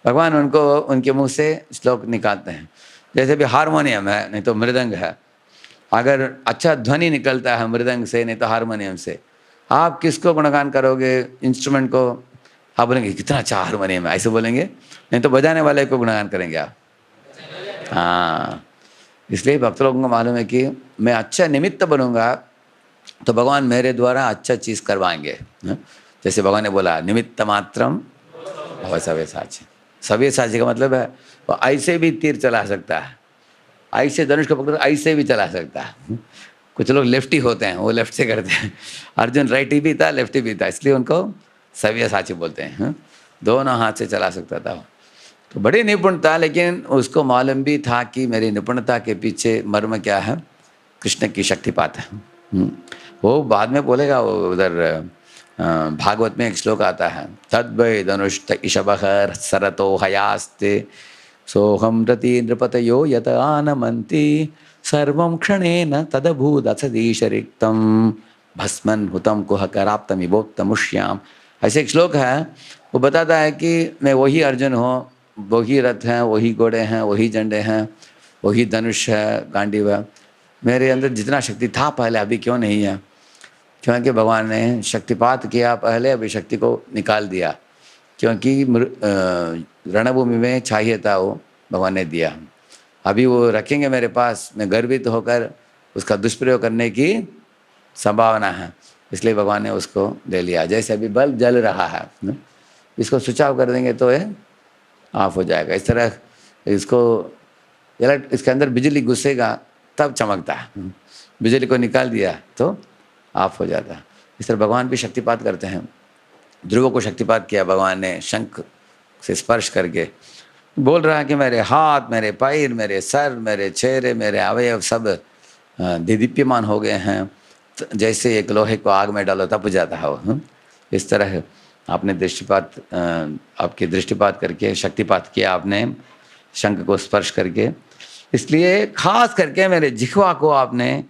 भगवान उनको उनके मुंह से श्लोक निकालते हैं। जैसे भी हारमोनियम है, नहीं तो मृदंग है, अगर अच्छा ध्वनि निकलता है मृदंग से नहीं तो हारमोनियम से, आप किसको गुणगान करोगे? इंस्ट्रूमेंट को। आप बोलेंगे कितना अच्छा हारमोनियम है, ऐसे बोलेंगे, नहीं तो बजाने वाले को गुणगान करेंगे आप। हाँ, इसलिए भक्त लोगों को मालूम है कि मैं अच्छा निमित्त बनूंगा तो भगवान मेरे द्वारा अच्छा चीज़ करवाएंगे। जैसे भगवान ने बोला निमित्त मात्रम भव सव्यसाची। सव्यसाची का मतलब है वो ऐसे भी तीर चला सकता है, ऐसे धनुष को पकड़ ऐसे भी चला सकता है। कुछ लोग लेफ्टी होते हैं, वो लेफ्ट से करते हैं। अर्जुन राइटी भी था, लेफ्टी भी था, इसलिए उनको सव्यसाची बोलते हैं। दोनों हाथ से चला सकता था। तो बड़ी निपुण था, लेकिन उसको मालूम भी था कि मेरी निपुणता के पीछे मर्म क्या है, कृष्ण की शक्तिपात है। वो बाद में बोलेगा, वो उधर भागवत में एक श्लोक आता है, तद्वै धनुष्ट इषभः सरतो हयास्ते सोहम रति नृपतयो यत आनमन्ति सर्वं क्षणेन तदभूदसदीश रिक्तम भस्मन् हुतम कुहकराप्तमिवोक्तमुष्याम। ऐसे एक श्लोक है, वो बताता है कि मैं वही अर्जुन हूँ, वही रथ हैं, वही घोड़े हैं, वही झंडे हैं, वही धनुष है, गांडीव है। मेरे अंदर जितना शक्ति था पहले अभी क्यों नहीं है? क्योंकि भगवान ने शक्तिपात किया पहले, अभी शक्ति को निकाल दिया। क्योंकि रणभूमि में चाहिए था वो भगवान ने दिया, अभी वो रखेंगे मेरे पास, मैं गर्वित होकर उसका दुष्प्रयोग करने की संभावना है, इसलिए भगवान ने उसको दे लिया। जैसे अभी बल्ब जल रहा है, इसको स्विच ऑफ कर देंगे तो ये ऑफ हो जाएगा। इस तरह इसको इसके अंदर बिजली घुसेगा तब चमकता है, बिजली को निकाल दिया तो ऑफ हो जाता है। इस तरह भगवान भी शक्तिपात करते हैं। ध्रुव को शक्तिपात किया भगवान ने शंख से स्पर्श करके, बोल रहा है कि मेरे हाथ, मेरे पैर, मेरे सर, मेरे चेहरे, मेरे अवयव सब दीदीप्यमान हो गए हैं, जैसे एक लोहे को आग में डालो तप जाता है वो। इस तरह आपने दृष्टिपात, आपकी दृष्टिपात करके शक्तिपात किया आपने शंख को स्पर्श करके। इसलिए खास करके मेरे जिह्वा को आपने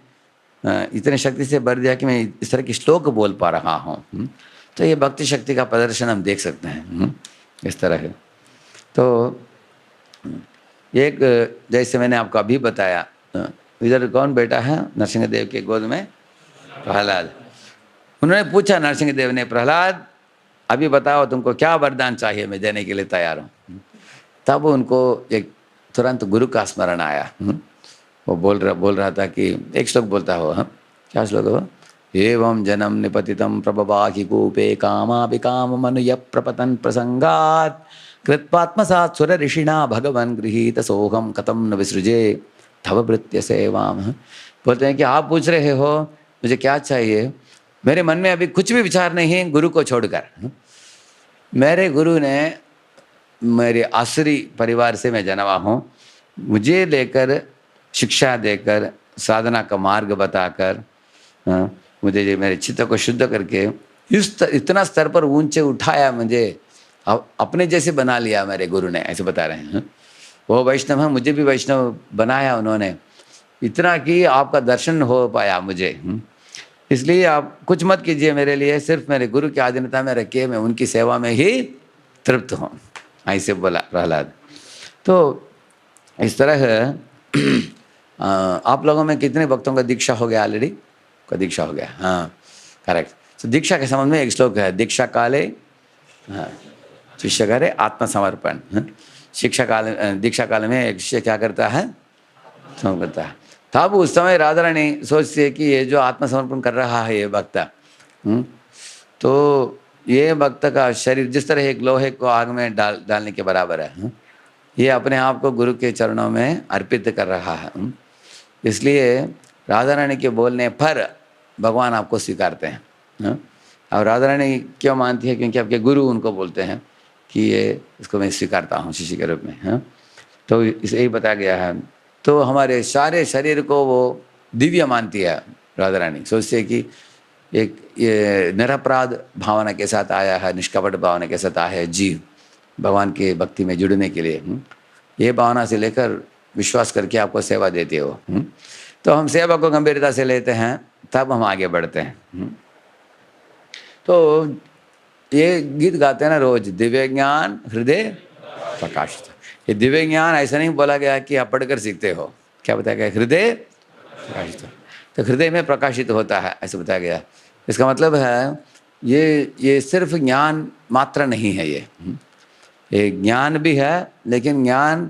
इतने शक्ति से भर दिया कि मैं इस तरह की श्लोक बोल पा रहा हूँ। तो ये भक्ति शक्ति का प्रदर्शन हम देख सकते हैं इस तरह है। तो एक जैसे मैंने आपको अभी बताया, इधर कौन बैठा है नरसिंह देव के गोद में? प्रहलाद। उन्होंने पूछा नरसिंह देव ने, प्रहलाद अभी बताओ तुमको क्या वरदान चाहिए, मैं देने के लिए तैयार हूँ। तब उनको एक तुरंत गुरु का स्मरण आया। वो बोल रहा था कि एक श्लोक बोलता हो, क्या श्लोक हो? एवं जनम निपतितम प्रभवाहि कूपे कामाभिकाम मनुय प्रपतन प्रसंगात कृत्वात्मसात् सुर ऋषिणा भगवन् गृहीत सोहम कतम न विसृजे तव भृत्य सेवाम। बोलते हैं कि आप पूछ रहे हो मुझे क्या चाहिए, मेरे मन में अभी कुछ भी विचार नहीं है गुरु को छोड़कर। मेरे गुरु ने, मेरे आसुरी परिवार से मैं जन्मा हूँ, मुझे लेकर शिक्षा देकर साधना का मार्ग बताकर मुझे मेरे चित्त को शुद्ध करके इतना स्तर पर ऊंचे उठाया, मुझे अपने जैसे बना लिया मेरे गुरु ने, ऐसे बता रहे हैं। वो वैष्णव है, मुझे भी वैष्णव बनाया उन्होंने, इतना कि आपका दर्शन हो पाया मुझे। इसलिए आप कुछ मत कीजिए मेरे लिए, सिर्फ मेरे गुरु की अधीनता में रखिए, मैं उनकी सेवा में ही तृप्त हूँ, ऐसे बोला प्रहलाद। तो इस तरह आप लोगों में कितने भक्तों का दीक्षा हो गया? ऑलरेडी का दीक्षा हो गया? हाँ, करेक्ट। तो दीक्षा के संबंध में एक श्लोक है, दीक्षा काले शिष्य करे आत्मसमर्पण। दीक्षा काल में एक शिष्य क्या करता है? समर्पण करता है। तब उस समय राधा रानी सोचती है कि ये जो आत्मसमर्पण कर रहा है ये भक्त, तो ये भक्त का शरीर जिस तरह एक लोहे को आग में डालने के बराबर है, ये अपने आप को गुरु के चरणों में अर्पित कर रहा है। इसलिए राधा रानी के बोलने पर भगवान आपको स्वीकारते हैं। और राधा रानी क्यों मानती है? क्योंकि आपके गुरु उनको बोलते हैं कि ये इसको मैं स्वीकारता हूँ शिष्य के रूप में। तो इसे यही बताया गया है। तो हमारे सारे शरीर को वो दिव्य मानती है राधा रानी। सोचती है कि एक ये निरपराध भावना के साथ आया है, निष्कपट भावना के साथ आया है जीव भगवान के भक्ति में जुड़ने के लिए। ये भावना से लेकर विश्वास करके आपको सेवा देती है वो। तो हम सेवा को गंभीरता से लेते हैं, तब हम आगे बढ़ते हैं। तो ये गीत गाते हैं ना रोज, दिव्य ज्ञान हृदय प्रकाशित। ये दिव्य ज्ञान ऐसा नहीं बोला गया कि आप पढ़कर सीखते हो, क्या बताया गया? हृदय प्रकाशित। तो हृदय में प्रकाशित होता है ऐसा बताया गया। इसका मतलब है ये सिर्फ ज्ञान मात्र नहीं है, ये ज्ञान भी है, लेकिन ज्ञान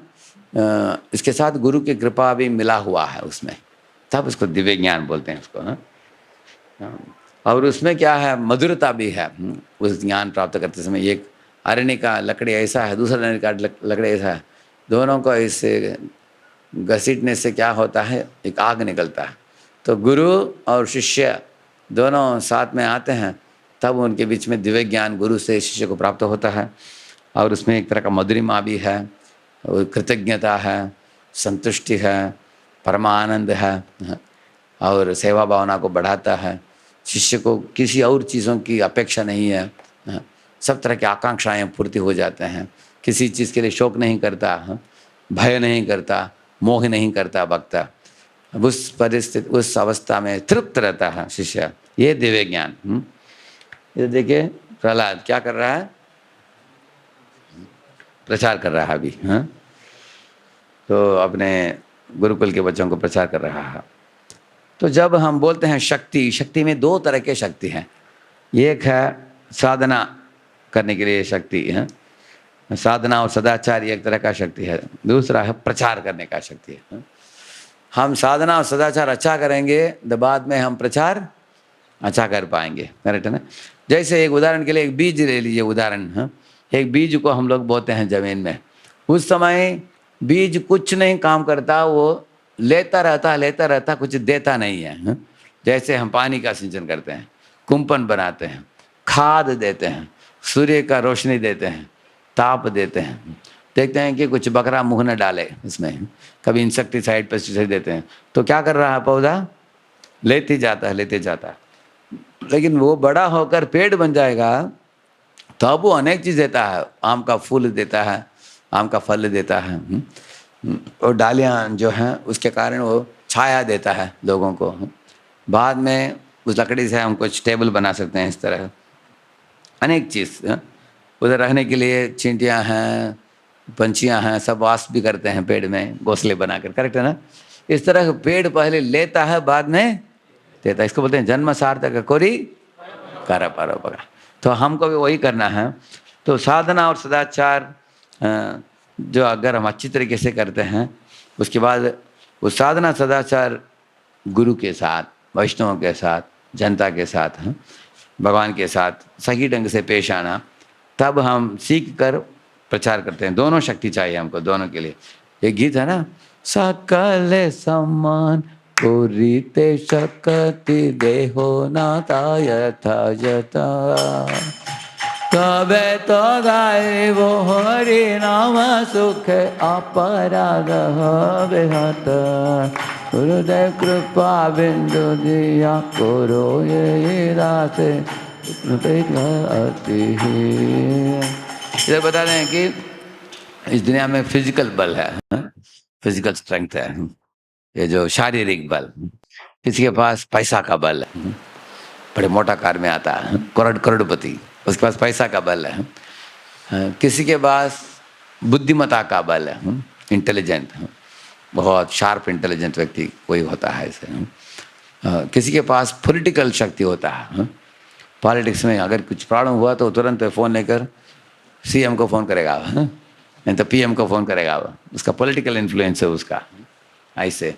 इसके साथ गुरु की कृपा भी मिला हुआ है उसमें, तब उसको दिव्य ज्ञान बोलते हैं उसको। और उसमें क्या है? मधुरता भी है। उस ज्ञान प्राप्त करते समय एक अरण्य का लकड़ी ऐसा है, दूसरा अरण्य का लकड़ी ऐसा है, दोनों को इससे घसीटने से क्या होता है? एक आग निकलता है। तो गुरु और शिष्य दोनों साथ में आते हैं, तब उनके बीच में दिव्य ज्ञान गुरु से शिष्य को प्राप्त होता है। और उसमें एक तरह का मधुरिमा भी है, और कृतज्ञता है, संतुष्टि है, परमानंद है, और सेवा भावना को बढ़ाता है। शिष्य को किसी और चीज़ों की अपेक्षा नहीं है, सब तरह की आकांक्षाएं पूर्ति हो जाते हैं। किसी चीज़ के लिए शोक नहीं करता, भय नहीं करता, मोह नहीं करता भक्त। उस परिस्थिति, उस अवस्था में तृप्त रहता है शिष्य। ये दिव्य ज्ञान। ये देखिए प्रहलाद क्या कर रहा है? प्रचार कर रहा है अभी। तो अपने गुरुकुल के बच्चों को प्रचार कर रहा है। तो जब हम बोलते हैं शक्ति, शक्ति में दो तरह के शक्ति हैं। एक है साधना करने के लिए शक्ति है, साधना और सदाचार एक तरह का शक्ति है। दूसरा है प्रचार करने का शक्ति है। हम साधना और सदाचार अच्छा करेंगे तो बाद में हम प्रचार अच्छा कर पाएंगे, करेक्ट है ना? जैसे एक उदाहरण के लिए एक बीज ले लीजिए, उदाहरण। एक बीज को हम लोग बोते हैं जमीन में, उस समय बीज कुछ नहीं काम करता, वो लेता रहता, कुछ देता नहीं है। जैसे हम पानी का सिंचन करते हैं, कुंपन बनाते हैं, खाद देते हैं, सूर्य का रोशनी देते हैं, ताप देते हैं, देखते हैं कि कुछ बकरा मुँह न डाले इसमें, कभी इंसेक्टिसाइड पेस्टिसाइड देते हैं, तो क्या कर रहा है पौधा? लेते जाता है। लेकिन वो बड़ा होकर पेड़ बन जाएगा तो अब वो अनेक चीज़ देता है। आम का फूल देता है, आम का फल देता है, और डालियाँ जो हैं उसके कारण वो छाया देता है लोगों को। बाद में उस लकड़ी से हम कुछ टेबल बना सकते हैं, इस तरह अनेक चीज़। उधर रहने के लिए चींटियाँ हैं, पंछियाँ हैं, सब वास भी करते हैं पेड़ में घोंसले बनाकर, करेक्ट है ना? इस तरह पेड़ पहले लेता है, बाद में देता है। इसको बोलते हैं जन्म सार्थक कोरी कर परोपकार। तो हमको भी वही करना है। तो साधना और सदाचार जो अगर हम अच्छी तरीके से करते हैं, उसके बाद वो साधना सदाचार गुरु के साथ, वैष्णवों के साथ, जनता के साथ, भगवान के साथ सही ढंग से पेश आना, तब हम सीख कर प्रचार करते हैं। दोनों शक्ति चाहिए हमको, दोनों के लिए। एक गीत है ना, सकल सम्मान पूरीते शक्ति देहो नाता यथा यथा, तबे तो गाए वो हरि नाम सुख अपराध बेहत, गुरुदेव कृपा बिंदु दिया करो ये दासे अति। इधर बता रहे हैं कि इस दुनिया में फिजिकल बल है, फिजिकल स्ट्रेंथ है, ये जो शारीरिक बल। किसी के पास पैसा का बल है, बड़े मोटा कार में आता है, करोड़पति, उसके पास पैसा का बल है। किसी के पास बुद्धिमत्ता का बल है, इंटेलिजेंट, बहुत शार्प इंटेलिजेंट व्यक्ति कोई होता है ऐसे। किसी के पास पॉलिटिकल शक्ति होता है, पॉलिटिक्स में अगर कुछ प्रॉब्लम हुआ तो तुरंत फ़ोन लेकर सीएम को फ़ोन करेगा, नहीं तो पीएम को फ़ोन करेगा, उसका पॉलिटिकल इन्फ्लुएंस है उसका। ऐसे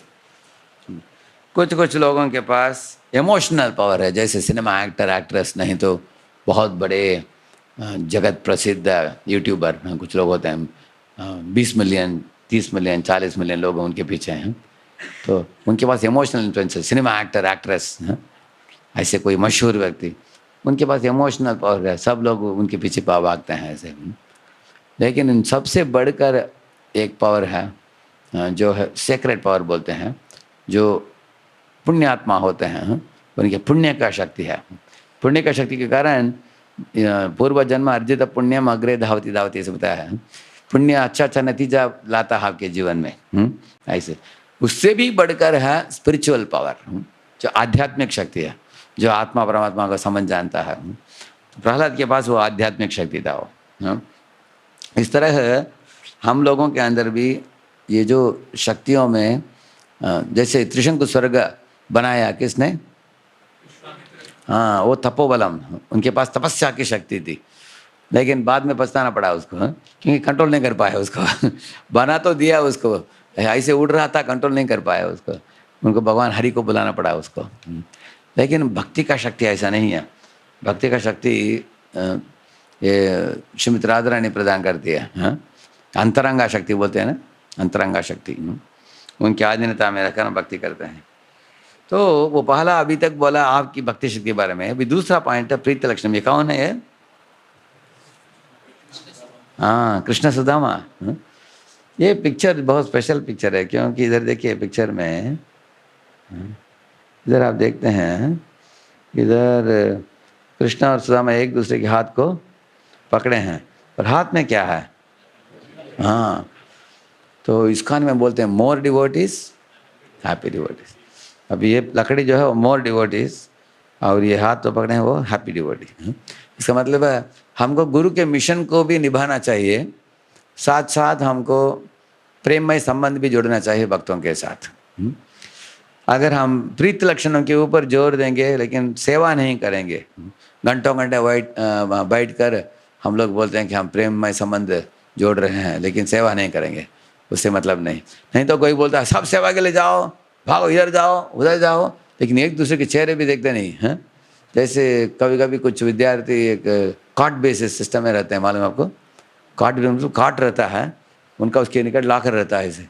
कुछ लोगों के पास इमोशनल पावर है, जैसे सिनेमा एक्टर एक्ट्रेस, नहीं तो बहुत बड़े जगत प्रसिद्ध यूट्यूबर, कुछ लोग होते हैं 20 मिलियन, 30 मिलियन, 40 मिलियन लोग उनके पीछे हैं। तो उनके पास इमोशनल इन्फ्लुएंस है, सिनेमा एक्टर, एक्ट्रेस, ऐसे कोई मशहूर व्यक्ति, उनके पास इमोशनल पावर है, सब लोग उनके पीछे भागते हैं ऐसे। लेकिन इन सबसे बढ़कर एक पावर है जो है सेक्रेट पावर बोलते हैं, जो पुण्यात्मा होते हैं, उनके पुण्य का शक्ति है। पुण्य का शक्ति के कारण पूर्व जन्म अर्जित पुण्यम अग्रे धावती धावती ऐसे बताया है। पुण्य अच्छा अच्छा नतीजा लाता है आपके जीवन में। ऐसे उससे भी बढ़कर है स्पिरिचुअल पावर, जो आध्यात्मिक शक्ति है, जो आत्मा परमात्मा को समझ जानता है। प्रहलाद के पास वो आध्यात्मिक शक्ति था वो। इस तरह हम लोगों के अंदर भी ये जो शक्तियों में, जैसे त्रिशंकु स्वर्ग बनाया किसने? हाँ, वो तपोबलम, उनके पास तपस्या की शक्ति थी, लेकिन बाद में पछताना पड़ा उसको, क्योंकि कंट्रोल नहीं कर पाया उसको। बना तो दिया उसको, ऐसे उड़ रहा था, कंट्रोल नहीं कर पाया उसको, उनको भगवान हरि को बुलाना पड़ा उसको। लेकिन भक्ति का शक्ति ऐसा नहीं है। भक्ति का शक्ति ये श्रीमती राधा रानी प्रदान करती है। अंतरंगा शक्ति बोलते हैं ना, अंतरंगा शक्ति, उनकी आधीनता में रखकर भक्ति करते हैं। तो वो पहला अभी तक बोला आपकी भक्ति शक्ति के बारे में। अभी दूसरा पॉइंट है प्रीति लक्षण। ये कौन है ये? हाँ, कृष्ण सुदामा। ये पिक्चर बहुत स्पेशल पिक्चर है, क्योंकि इधर देखिए पिक्चर में, इधर आप देखते हैं, इधर कृष्ण और सुदामा एक दूसरे के हाथ को पकड़े हैं, और हाथ में क्या है? हाँ, तो इस्कॉन में बोलते हैं मोर डिवोटीज हैप्पी डिवोटीज। अब ये लकड़ी जो है वो मोर डिवोटीज, और ये हाथ तो पकड़े हैं वो हैप्पी डिवोटी। इसका मतलब है हमको गुरु के मिशन को भी निभाना चाहिए, साथ साथ हमको प्रेममय संबंध भी जोड़ना चाहिए भक्तों के साथ। अगर हम प्रीति लक्षणों के ऊपर जोर देंगे लेकिन सेवा नहीं करेंगे, घंटों घंटे बैठ कर हम लोग बोलते हैं कि हम प्रेममय संबंध जोड़ रहे हैं, लेकिन सेवा नहीं करेंगे, उससे मतलब नहीं तो कोई बोलता है सब सेवा के लिए जाओ, भागो, इधर जाओ उधर जाओ, लेकिन एक दूसरे के चेहरे भी देखते नहीं हैं। जैसे कभी कभी कुछ विद्यार्थी एक कार्ड बेसिस सिस्टम में रहते हैं, मालूम आपको? कार्ड रहता है उनका, उसके निकट लाकर रहता है, ऐसे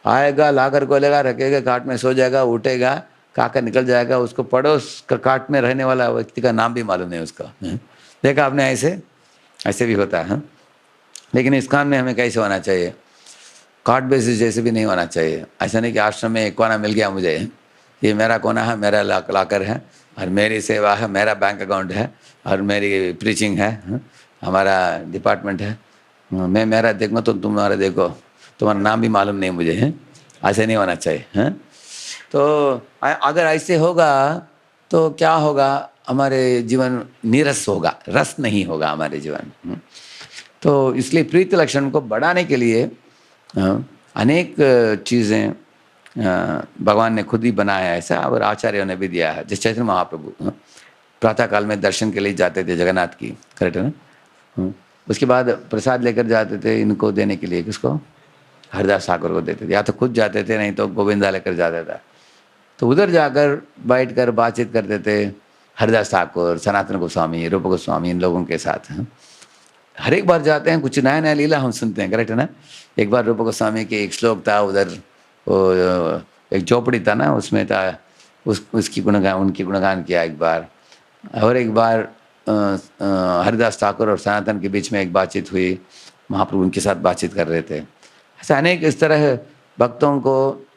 आएगा, लाकर को लेगा, रखेगा, काट में सो जाएगा, उठेगा, खाकर निकल जाएगा, उसको पड़ोस का काट में रहने वाला व्यक्ति का नाम भी मालूम नहीं उसका। देखा आपने? ऐसे भी होता है। लेकिन इस काम में हमें कैसे होना चाहिए? कार्ड बेसिस जैसे भी नहीं होना चाहिए। ऐसा नहीं कि आश्रम में एक कोना मिल गया मुझे, ये मेरा कोना है, मेरा लाकर है, और मेरी सेवा है, मेरा बैंक अकाउंट है, और मेरी प्रीचिंग है, हमारा डिपार्टमेंट है, मैं मेरा देखूँ तो तुम्हारा देखो, तुम्हारा नाम भी मालूम नहीं मुझे है। ऐसे नहीं होना चाहिए। तो अगर ऐसे होगा तो क्या होगा? हमारे जीवन नीरस होगा, रस नहीं होगा हमारे जीवन। तो इसलिए प्रीति लक्षण को बढ़ाने के लिए अनेक चीज़ें भगवान ने खुद ही बनाया है ऐसा, और आचार्यों ने भी दिया है। जैसे चैतन्य महाप्रभु प्रातः काल में दर्शन के लिए जाते थे जगन्नाथ की, करेक्ट है ना? उसके बाद प्रसाद लेकर जाते थे इनको देने के लिए, किसको? हरदास ठाकुर को देते थे, या तो खुद जाते थे, नहीं तो गोविंदा लेकर जाता था। तो उधर जाकर बैठकर बातचीत करते थे हरदास ठाकुर, सनातन गोस्वामी, रूप गोस्वामी, इन लोगों के साथ। हर एक बार जाते हैं कुछ नया नया लीला हम सुनते हैं, करेक्ट है ना? एक बार रूप गोस्वामी के एक श्लोक था, उधर वो एक झोपड़ी था ना, उसमें था, उनकी गुणगान किया एक बार। और एक बार हरिदास ठाकुर और सनातन के बीच में एक बातचीत हुई, महाप्रभु उनके साथ बातचीत कर रहे थे। ऐसा अनेक इस तरह भक्तों को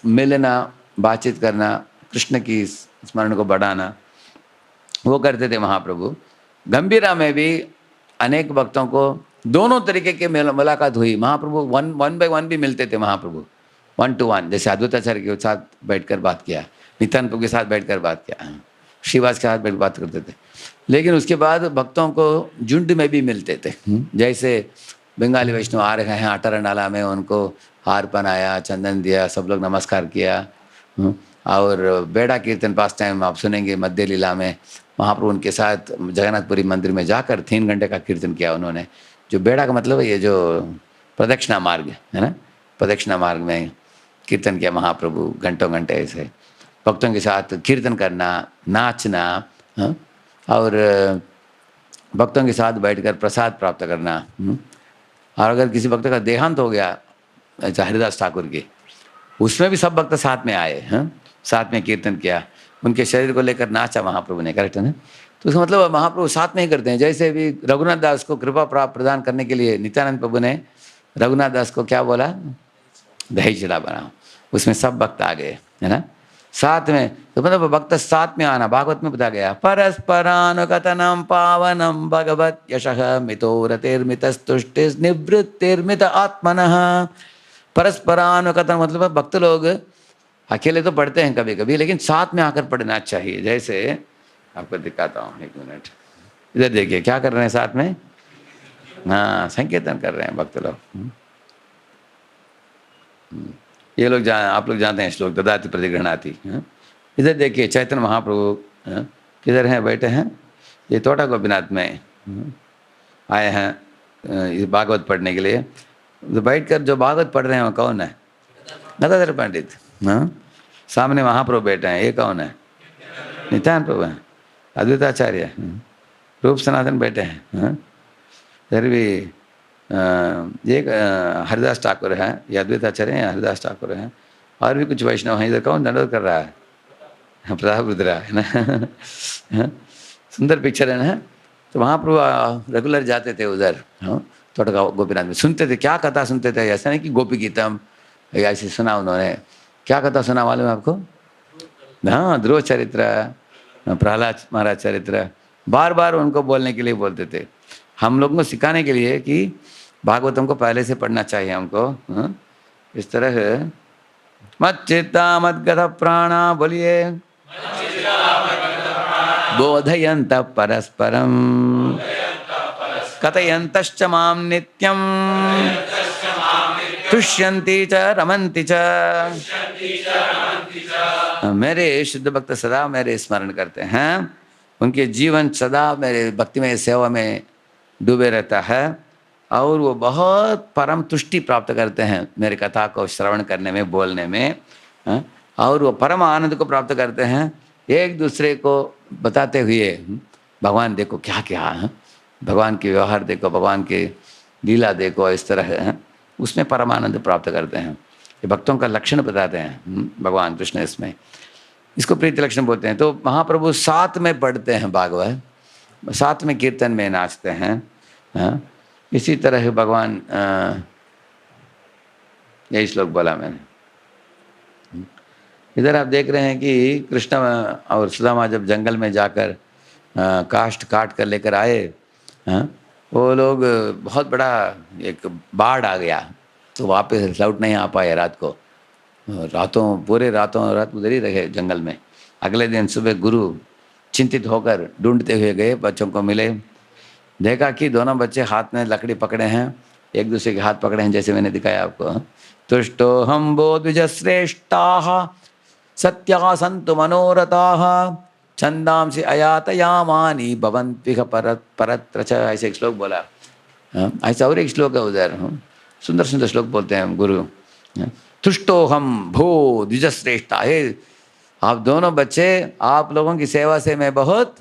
मिलना, बातचीत करना, कृष्ण की स्मरण को बढ़ाना, वो करते थे महाप्रभु। गंभीरा में भी अनेक भक्तों को दोनों तरीके के मुलाकात हुई। महाप्रभु वन बाय वन भी मिलते थे, महाप्रभु 1 to 1, जैसे अद्वैताचार्य के साथ बैठकर बात किया, नित्यानंद प्रभु के साथ बैठकर बात किया, श्रीवास के साथ बैठ बात करते थे। लेकिन उसके बाद भक्तों को झुंड में भी मिलते थे। जैसे बंगाली वैष्णव आ रहे हैं अटारा नाला में, उनको हार पहनाया, चंदन दिया, सब लोग नमस्कार किया। और बेड़ा कीर्तन पास टाइम आप सुनेंगे मध्य लीला में, महाप्रभु उनके साथ जगन्नाथपुरी मंदिर में जाकर 3 घंटे का कीर्तन किया उन्होंने। जो बेड़ा का मतलब है ये जो प्रदक्षिणा मार्ग है ना, प्रदक्षिणा मार्ग में कीर्तन किया महाप्रभु घंटों घंटे ऐसे भक्तों के साथ कीर्तन करना, नाचना, और भक्तों के साथ बैठकर प्रसाद प्राप्त करना। और अगर किसी भक्त का देहांत हो गया, अच्छा हरिदास ठाकुर के, उसमें भी सब भक्त साथ में आए, हैं, साथ में कीर्तन किया, उनके शरीर को लेकर नाचा महाप्रभु ने, करेक्ट है ना। तो उसका मतलब महाप्रभु साथ में ही करते हैं। जैसे भी रघुनाथ दास को कृपा प्राप्त प्रदान करने के लिए नित्यानंद प्रभु ने रघुनाथ दास को क्या बोला, दही चढ़ा बनाओ, उसमें सब भक्त आ गए, है ना, साथ में। तो मतलब भक्त साथ में आना, भागवत में बताया गया, परस्परानुकथनम पावनम भगवत यशः मितो रतिर्मितस्तुष्टिस् निवृत्तिर्मित आत्मनः। परस्परानुकथन मतलब भक्त लोग अकेले तो पढ़ते हैं कभी कभी, लेकिन साथ में आकर पढ़ना चाहिए। जैसे आपको दिखाता हूँ, एक मिनट, इधर देखिए क्या कर रहे हैं साथ में, हाँ संकीर्तन कर रहे हैं भक्त लोग। ये लोग आप लोग जानते हैं श्लोक, ददाति प्रतिगृह्णाति। इधर देखिए चैतन्य महाप्रभु किधर हैं, बैठे हैं, ये तोटा गोपीनाथ में आए हैं इस भागवत पढ़ने के लिए। तो बैठकर जो भागवत पढ़ रहे हैं वो कौन है, गदाधर पंडित। हाँ, सामने महाप्रभु बैठे हैं, ये कौन है, नित्यानंद प्रभु हैं, अद्वैताचार्य, रूप सनातन बैठे हैं। इधर भी ये हरिदास ठाकुर हैं, ये अद्वैताचार्य हैं, हरिदास ठाकुर हैं, और भी कुछ वैष्णव हैं। इधर कौन दंडवत कर रहा है, प्रताप रुद्रा है ना। सुंदर पिक्चर है ना। तो महाप्रभु रेगुलर जाते थे उधर, हाँ, थोड़ा गोपीनाथ में सुनते थे, क्या कथा सुनते थे, ऐसा नहीं कि गोपी गीतम ऐसे सुना उन्होंने। क्या कथा सुना मालूम है आपको, हाँ, ध्रुव चरित्र, प्रहलाद महाराज चरित्र, बार बार उनको बोलने के लिए बोलते थे, हम लोगों को सिखाने के लिए कि भागवतम को पहले से पढ़ना चाहिए हमको। हाँ? इस तरह मत चित्ता मत गत प्राणा, बोलिए, बोधयंत परस्परम कथयंतश्च माम नित्यम तुष्यन्ति च रमन्ति च। मेरे शुद्ध भक्त सदा मेरे स्मरण करते हैं, उनके जीवन सदा मेरे भक्ति में सेवा में डूबे रहता है, और वो बहुत परम तुष्टि प्राप्त करते हैं मेरे कथा को श्रवण करने में, बोलने में, और वो परम आनंद को प्राप्त करते हैं, एक दूसरे को बताते हुए भगवान देखो क्या क्या, भगवान के व्यवहार देखो, भगवान के लीला देखो, इस तरह है, उसमें परम आनंद प्राप्त करते हैं। ये भक्तों का लक्षण बताते हैं भगवान कृष्ण, इसमें इसको प्रीति लक्षण बोलते हैं। तो महाप्रभु साथ में पढ़ते हैं भागवत, साथ में कीर्तन में नाचते हैं। हाँ, इसी तरह भगवान, यही श्लोक बोला मैंने। इधर आप देख रहे हैं कि कृष्ण और सुदामा जब जंगल में जाकर काष्ठ काट कर लेकर आए, वो लोग बहुत बड़ा एक बाढ़ आ गया, तो वापस लौट नहीं आ पाए रात को, पूरे रात उधर ही रहे जंगल में। अगले दिन सुबह गुरु चिंतित होकर ढूंढते हुए गए, बच्चों को मिले, देखा कि दोनों बच्चे हाथ में लकड़ी पकड़े हैं, एक दूसरे के हाथ पकड़े हैं, जैसे मैंने दिखाया आपको। तुष्टो हम वो द्विजश्रेष्ठा सत्या संतु मनोरथाः छंदांसि अयातयामानि भवन्त्विह परत्र च, ऐसे एक श्लोक बोला। ऐसा और एक श्लोक है उधर, सुंदर सुंदर श्लोक बोलते हैं गुरु। तुष्टो हम भो द्विजश्रेष्ठा, हे आप दोनों बच्चे, आप लोगों की सेवा से मैं बहुत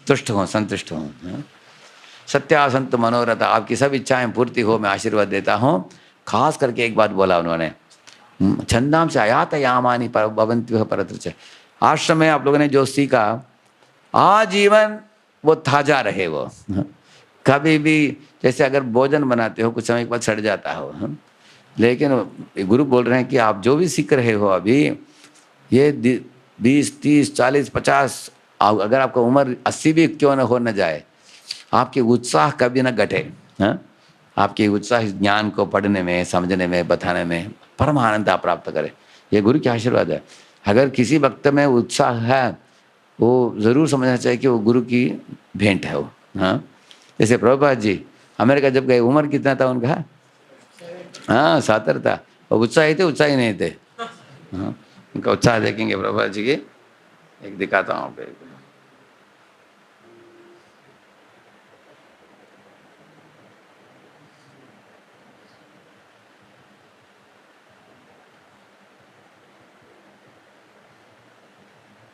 तुष्ट हूँ, संतुष्ट हूँ। सत्या संत मनोरथ, आपकी सब इच्छाएं पूर्ति हो, मैं आशीर्वाद देता हूँ। खास करके एक बात बोला उन्होंने, छंदाम से अयातयामानि भवन्त्विह परत्र च, आश्रम में आप लोगों ने जो सीखा आजीवन वो ताजा रहे, वो कभी भी, जैसे अगर भोजन बनाते हो कुछ समय के बाद सड़ जाता हो, लेकिन गुरु बोल रहे हैं कि आप जो भी सीख रहे हो अभी, ये 20, 30, 40, 50, अगर आपका उम्र 80 भी क्यों न जाए, आपके उत्साह कभी न घटे। आपके उत्साह ज्ञान को पढ़ने में, समझने में, बताने में परम आनंद आप प्राप्त करें, ये गुरु के आशीर्वाद है। अगर किसी वक्त में उत्साह है, वो ज़रूर समझना चाहिए कि वो गुरु की भेंट है वो। हाँ, जैसे प्रभुपाद जी अमेरिका जब गए, उम्र कितना था उनका, हाँ 70 था, और उत्साही थे, उत्साही नहीं थे। हाँ, उनका उत्साह देखेंगे प्रभुपाद जी के, एक दिखाता हूँ आपको।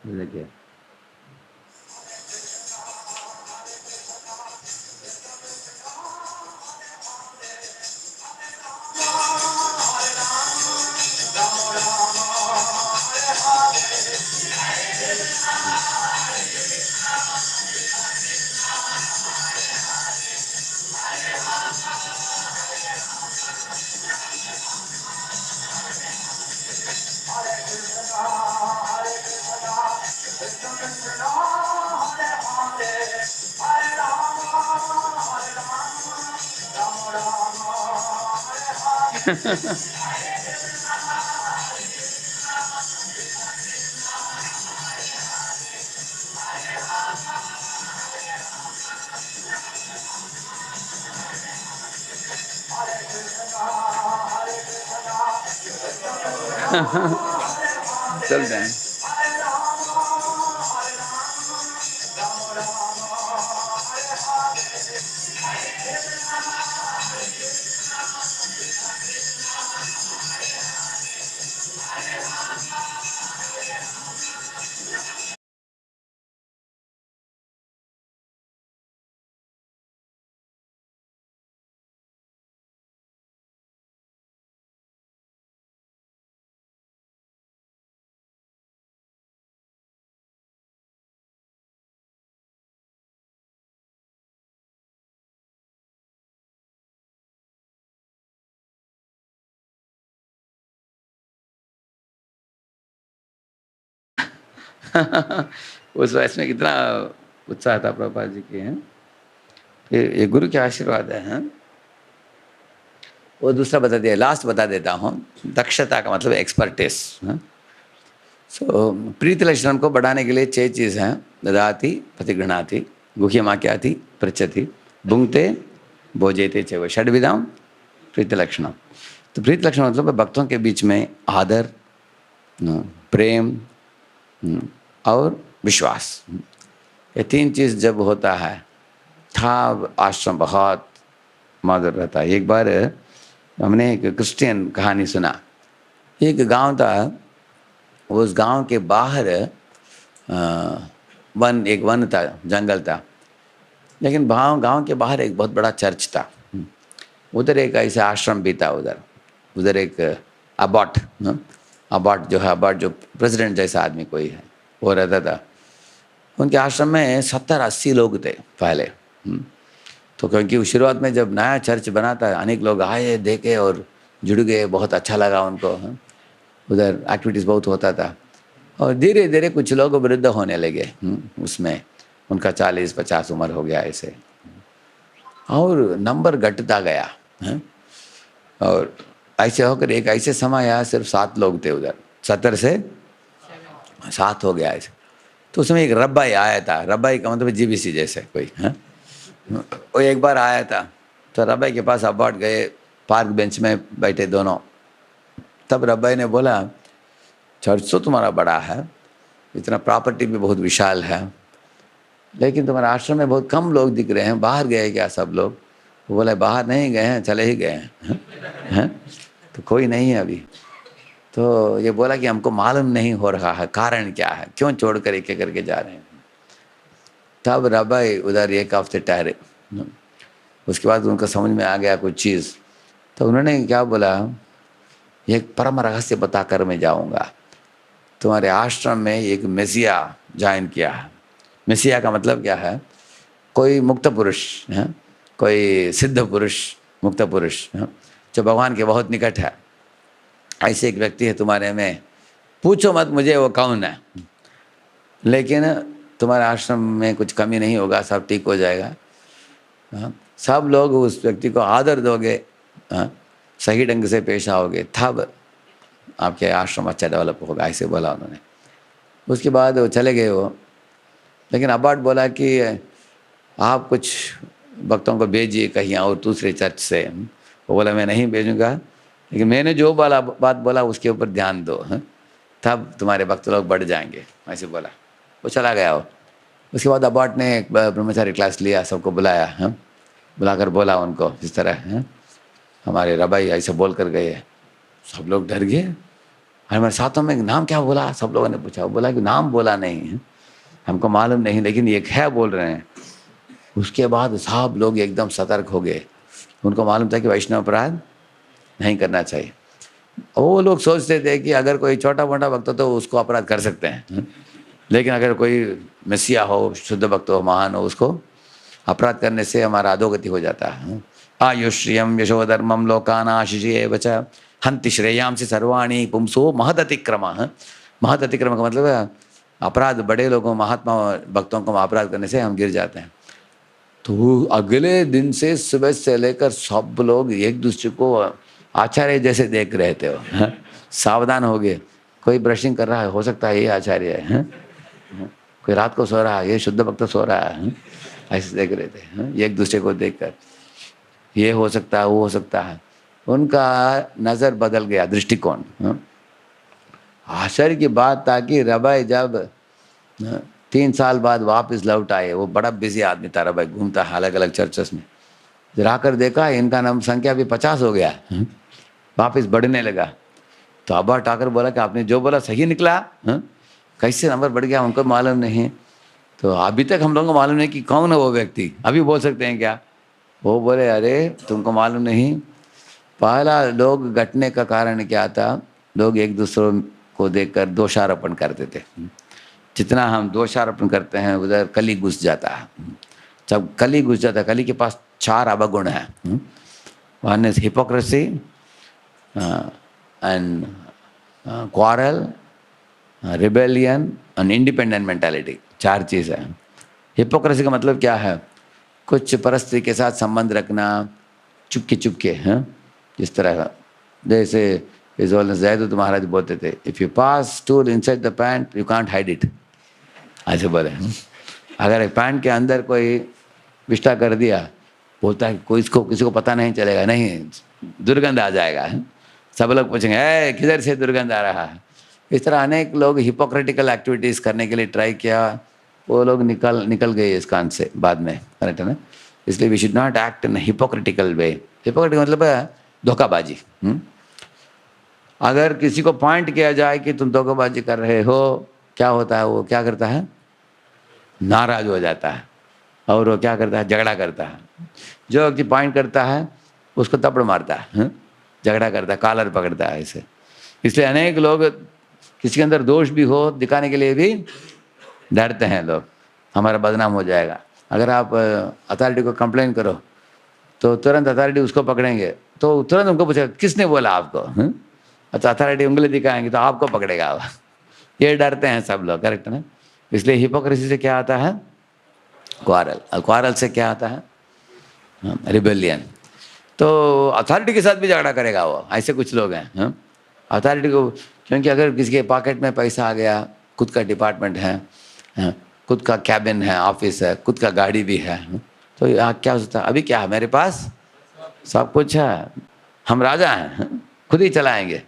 देखिए चलते हैं। उस वयस में कितना उत्साह था प्रभुपाद जी के, हैं। फिर ये गुरु के आशीर्वाद है, हैं। वो दूसरा बता दिया, लास्ट बता देता हूँ। दक्षता का मतलब एक्सपर्टिस। सो प्रीति लक्षण को बढ़ाने के लिए 6 चीज़ हैं। ददाति, प्रतिगृह्णाति, गुह्यमाख्याति, पृच्छति, भुंक्ते, भोजयते च। षड्विधाम प्रीति लक्षणम। तो प्रीति लक्षण मतलब भक्तों के बीच में आदर, प्रेम और विश्वास, ये 3 चीज़ जब होता है था आश्रम बहुत मधुर रहता है। एक बार हमने एक क्रिश्चियन कहानी सुना। एक गांव था, उस गांव के बाहर एक वन था, जंगल था, लेकिन गांव के बाहर एक बहुत बड़ा चर्च था। उधर एक ऐसा आश्रम भी था। उधर एक अबॉट जो है, अबॉट जो प्रेसिडेंट जैसा आदमी कोई है, वो रहता था। उनके आश्रम में 70-80 लोग थे पहले। तो क्योंकि शुरुआत में जब नया चर्च बना था, अनेक लोग आए, देखे और जुड़ गए, बहुत अच्छा लगा उनको। उधर एक्टिविटीज़ बहुत होता था। और धीरे धीरे कुछ लोग वृद्ध होने लगे उसमें, उनका 40-50 उम्र हो गया ऐसे, और नंबर घटता गया है। और ऐसे होकर एक ऐसे समय आया, सिर्फ 7 लोग थे उधर, 70 से 7 हो गया ऐसे। तो उसमें एक रब्बाई आया था। रब्बाई का मतलब जीबीसी जैसे कोई है। वो एक बार आया था, तो रब्बाई के पास अबॉट गए, पार्क बेंच में बैठे दोनों। तब रब्बाई ने बोला, चर्च तो तुम्हारा बड़ा है, इतना प्रॉपर्टी भी बहुत विशाल है, लेकिन तुम्हारे आश्रम में बहुत कम लोग दिख रहे हैं, बाहर गए क्या सब लोग? वो बोला, बाहर नहीं गए हैं, चले ही गए हैं। तो कोई नहीं है अभी। तो ये बोला कि हमको मालूम नहीं हो रहा है, कारण क्या है, क्यों छोड़कर एक एक करके जा रहे हैं। तब रब्बाई उधर 1 हफ्ते ठहरे। उसके बाद उनको समझ में आ गया कुछ चीज़। तो उन्होंने क्या बोला, एक परम रहस्य बताकर मैं जाऊंगा। तुम्हारे आश्रम में एक मेसिया ज्वाइन किया है। मेसिया का मतलब क्या है? कोई मुक्त पुरुष है, कोई सिद्ध पुरुष, मुक्त पुरुष है, जो भगवान के बहुत निकट है। ऐसे एक व्यक्ति है तुम्हारे में, पूछो मत मुझे वो कौन है, लेकिन तुम्हारे आश्रम में कुछ कमी नहीं होगा, सब ठीक हो जाएगा। सब लोग उस व्यक्ति को आदर दोगे, सही ढंग से पेश आओगे, तब आपके आश्रम अच्छा डेवलप होगा, ऐसे बोला उन्होंने। उसके बाद वो चले गए वो। लेकिन अबॉट बोला कि आप कुछ भक्तों को भेजिए कहीं और दूसरे चर्च से। वो बोला, मैं नहीं भेजूँगा, लेकिन मैंने जो बात बोला उसके ऊपर ध्यान दो, तब तुम्हारे भक्त लोग बढ़ जाएंगे, ऐसे बोला। वो चला गया वो। उसके बाद अबॉट ने एक ब्रह्मचारी क्लास लिया, सबको बुलाया, बुलाकर बोला उनको इस तरह, हमारे रबाई ऐसे बोल कर गए। सब लोग डर गए। हमारे साथों में नाम क्या बोला, सब लोगों ने पूछा। वो बोला कि नाम बोला नहीं है, हमको मालूम नहीं, लेकिन ये है बोल रहे हैं। उसके बाद सब लोग एकदम सतर्क हो गए। उनको मालूम था कि वैष्णव अपराध नहीं करना चाहिए। वो लोग सोचते थे कि अगर कोई छोटा मोटा भक्त हो तो उसको अपराध कर सकते हैं, लेकिन अगर कोई मसीहा हो, शुद्ध भक्त हो, महान हो, उसको अपराध करने से हमारा अधोगति हो जाता है। आयुष्यम यशोधर्मम लोकानाशिषे वच हंति श्रेयांसि सर्वाणी पुंसो महदतिक्रम। महदतिक्रम का मतलब अपराध, बड़े लोगों, महात्मा भक्तों को अपराध करने से हम गिर जाते हैं। तो अगले दिन से सुबह से लेकर सब लोग एक दूसरे को आचार्य जैसे देख रहे थे वो, हाँ? सावधान हो गए, कोई ब्रशिंग कर रहा है, हो सकता है ये आचार्य है, हाँ? कोई रात को सो रहा है, ये शुद्ध भक्त सो रहा है, हाँ? ऐसे देख रहे थे, हाँ? एक दूसरे को देखकर ये हो सकता है, वो हो सकता है, उनका नज़र बदल गया, दृष्टिकोण, हाँ? आश्चर्य की बात था कि रबाई जब 3 साल बाद वापस लौट आए, वो बड़ा बिजी आदमी था रबाई, घूमता है अलग अलग चर्चेस में, जरा कर देखा इनका नाम संख्या भी 50 हो गया, वापस बढ़ने लगा। तो अब्बा ठाकर बोला कि आपने जो बोला सही निकला, कैसे नंबर बढ़ गया उनको मालूम नहीं। तो अभी तक हम लोगों को मालूम नहीं कि कौन है वो व्यक्ति, अभी बोल सकते हैं क्या? वो बोले अरे तुमको मालूम नहीं, पहला लोग घटने का कारण क्या था, लोग एक दूसरे को देखकर दोषारोपण करते थे। जितना हम दोषारोपण करते हैं उधर कली घुस जाता है। जब कली घुस जाता है, कली के पास 4 अवगुण है, one is hypocrisy and quarrel, rebellion and independent mentality, 4 चीज़ है। हिपोक्रेसी का मतलब क्या है? कुछ परिस्थिति के साथ संबंध रखना चुपके चुपके, हैं? जिस तरह जैसे जैदुत महाराज बोलते थे, if you pass stool inside the pant you can't hide it, ऐसे बोले। अगर पैंट के अंदर कोई विष्टा कर दिया, बोलता है कोई इसको किसी को पता नहीं चलेगा, नहीं दुर्गंध आ जाएगा, सब लोग पूछेंगे ए किधर से दुर्गंध आ रहा है। इस तरह अनेक लोग हिपोक्रेटिकल एक्टिविटीज़ करने के लिए ट्राई किया, वो लोग निकल गए इस कान से बाद में, करेक्ट है ना? इसलिए we should not act in hypocritical way. Hypocritical मतलब है धोखाबाजी। अगर किसी को पॉइंट किया जाए कि तुम धोखाबाजी कर रहे हो, क्या होता है? वो क्या करता है? नाराज हो जाता है, और वो क्या करता है? झगड़ा करता है। जो व्यक्ति पॉइंट करता है उसको थप्पड़ मारता है, झगड़ा करता है, कॉलर पकड़ता है ऐसे। इसलिए अनेक लोग किसी के अंदर दोष भी हो दिखाने के लिए भी डरते हैं लोग, हमारा बदनाम हो जाएगा। अगर आप अथॉरिटी को कंप्लेन करो तो तुरंत अथॉरिटी उसको पकड़ेंगे, तो तुरंत उनको पूछेगा किसने बोला आपको, अच्छा अथॉरिटी उंगली दिखाएंगे तो आपको पकड़ेगा वो। ये डरते हैं सब लोग, करेक्ट है ना? इसलिए हिपोक्रेसी से क्या आता है? क्वारल, और क्वारल से क्या आता है? रिबेलियन। तो अथॉरिटी के साथ भी झगड़ा करेगा वो, ऐसे कुछ लोग हैं। अथॉरिटी को, क्योंकि अगर किसी के पॉकेट में पैसा आ गया, खुद का डिपार्टमेंट है, खुद का कैबिन है, ऑफिस है, खुद का गाड़ी भी है, तो यहाँ क्या सोचता है अभी क्या है मेरे पास, सब कुछ है, हम राजा हैं, खुद ही चलाएंगे,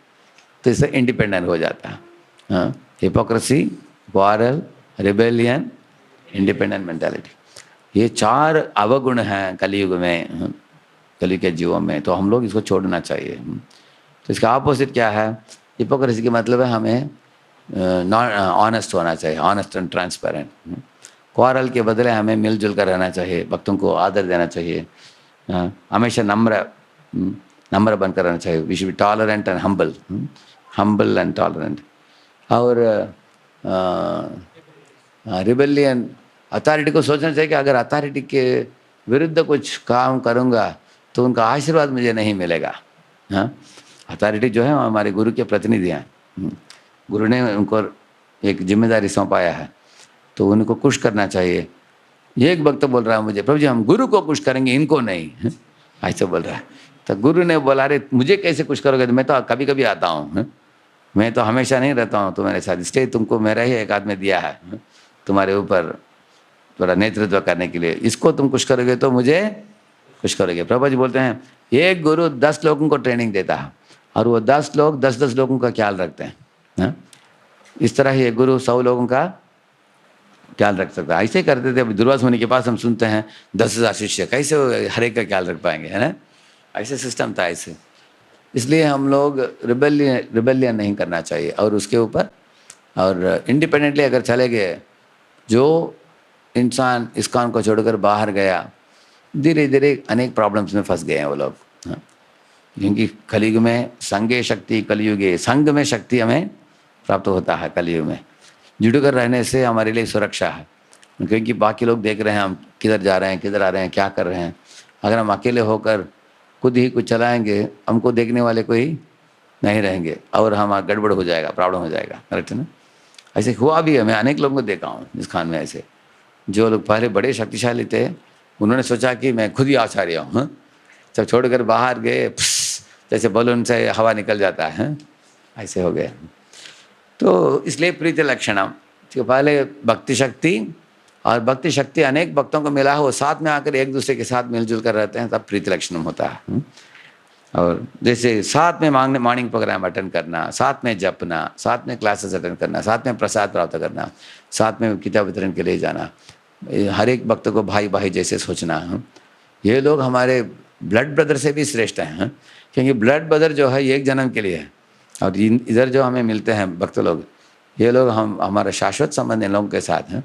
तो इससे इंडिपेंडेंट हो जाता है। Hypocrisy, quarrel, rebellion, independent mentality, ये 4 अवगुण हैं कलयुग में, कलयुग के जीवों में। तो हम लोग इसको छोड़ना चाहिए। तो इसका ऑपोजिट क्या है? हिपोक्रेसी का मतलब है हमें नॉन ऑनेस्ट होना चाहिए, ऑनेस्ट एंड ट्रांसपेरेंट। क्वारल के बदले हमें मिलजुल कर रहना चाहिए, भक्तों को आदर देना चाहिए, हमेशा नम्र बनकर रहना चाहिए। We should be tolerant and humble and tolerant. और रिबेलियन, अथॉरिटी को सोचना चाहिए कि अगर अथॉरिटी के विरुद्ध कुछ काम करूँगा तो उनका आशीर्वाद मुझे नहीं मिलेगा। हाँ, अथॉरिटी जो है हमारे गुरु के प्रतिनिधि हैं, गुरु ने उनको एक जिम्मेदारी सौंपाया है, तो उनको खुश करना चाहिए। ये एक भक्त बोल रहा है मुझे, प्रभु जी हम गुरु को खुश करेंगे, इनको नहीं, ऐसे बोल रहा है। तो गुरु ने बोला अरे मुझे कैसे खुश करोगे, मैं तो कभी कभी आता हूँ, मैं तो हमेशा नहीं रहता हूँ तुम्हारे साथ, इसलिए तुमको मेरा ही एक आदमी दिया है तुम्हारे ऊपर थोड़ा नेतृत्व करने के लिए, इसको तुम खुश करोगे तो मुझे खुश करोगे। प्रभु जी बोलते हैं एक गुरु 10 लोगों को ट्रेनिंग देता है और वो 10 लोग 10-10 लोगों का ख्याल रखते हैं। इस तरह ही एक गुरु 100 लोगों का ख्याल रख सकता है। ऐसे ही करते थे। अभी दुर्वासा मुनि के पास हम सुनते हैं 10,000 शिष्य, कैसे हर एक का ख्याल रख पाएंगे, है ना? ऐसे सिस्टम था ऐसे। इसलिए हम लोग रिबेलियन नहीं करना चाहिए और उसके ऊपर, और इंडिपेंडेंटली अगर चले गए, जो इंसान इस्कॉन को छोड़कर बाहर गया, धीरे धीरे अनेक प्रॉब्लम्स में फंस गए हैं वो लोग। क्योंकि कलयुग में संगे शक्ति, कलयुगे संग में शक्ति हमें प्राप्त होता है। कलयुग में जुड़कर रहने से हमारे लिए सुरक्षा है, क्योंकि बाकी लोग देख रहे हैं हम किधर जा रहे हैं, किधर आ रहे हैं, क्या कर रहे हैं। अगर हम अकेले होकर खुद ही कुछ चलाएंगे, हमको देखने वाले कोई नहीं रहेंगे और हम गड़बड़ हो जाएगा, प्रॉब्लम हो जाएगा, करेक्ट है ना? ऐसे हुआ भी है, मैं अनेक लोगों को देखा हूँ इस खान में। ऐसे जो लोग पहले बड़े शक्तिशाली थे, उन्होंने सोचा कि मैं खुद ही आचार्य हूँ, जब छोड़कर बाहर गए जैसे बलून से हवा निकल जाता है, ऐसे हो गया। तो इसलिए प्रीति लक्षणम, तो पहले भक्ति शक्ति, और भक्ति शक्ति अनेक भक्तों को मिला है, वो साथ में आकर एक दूसरे के साथ मिलजुल कर रहते हैं, तब प्रीति लक्षणम होता है। और जैसे साथ में मॉर्निंग प्रोग्राम अटेंड करना, साथ में जपना, साथ में क्लासेस अटेंड करना, साथ में प्रसाद प्राप्त करना, साथ में किताब वितरण के लिए जाना, हर एक भक्त को भाई भाई जैसे सोचना, ये लोग हमारे ब्लड ब्रदर से भी श्रेष्ठ हैं, क्योंकि ब्लड ब्रदर जो है एक जन्म के लिए है, और इधर जो हमें मिलते हैं भक्त लोग, ये लोग हमारा शाश्वत संबंध इन लोगों के साथ हैं,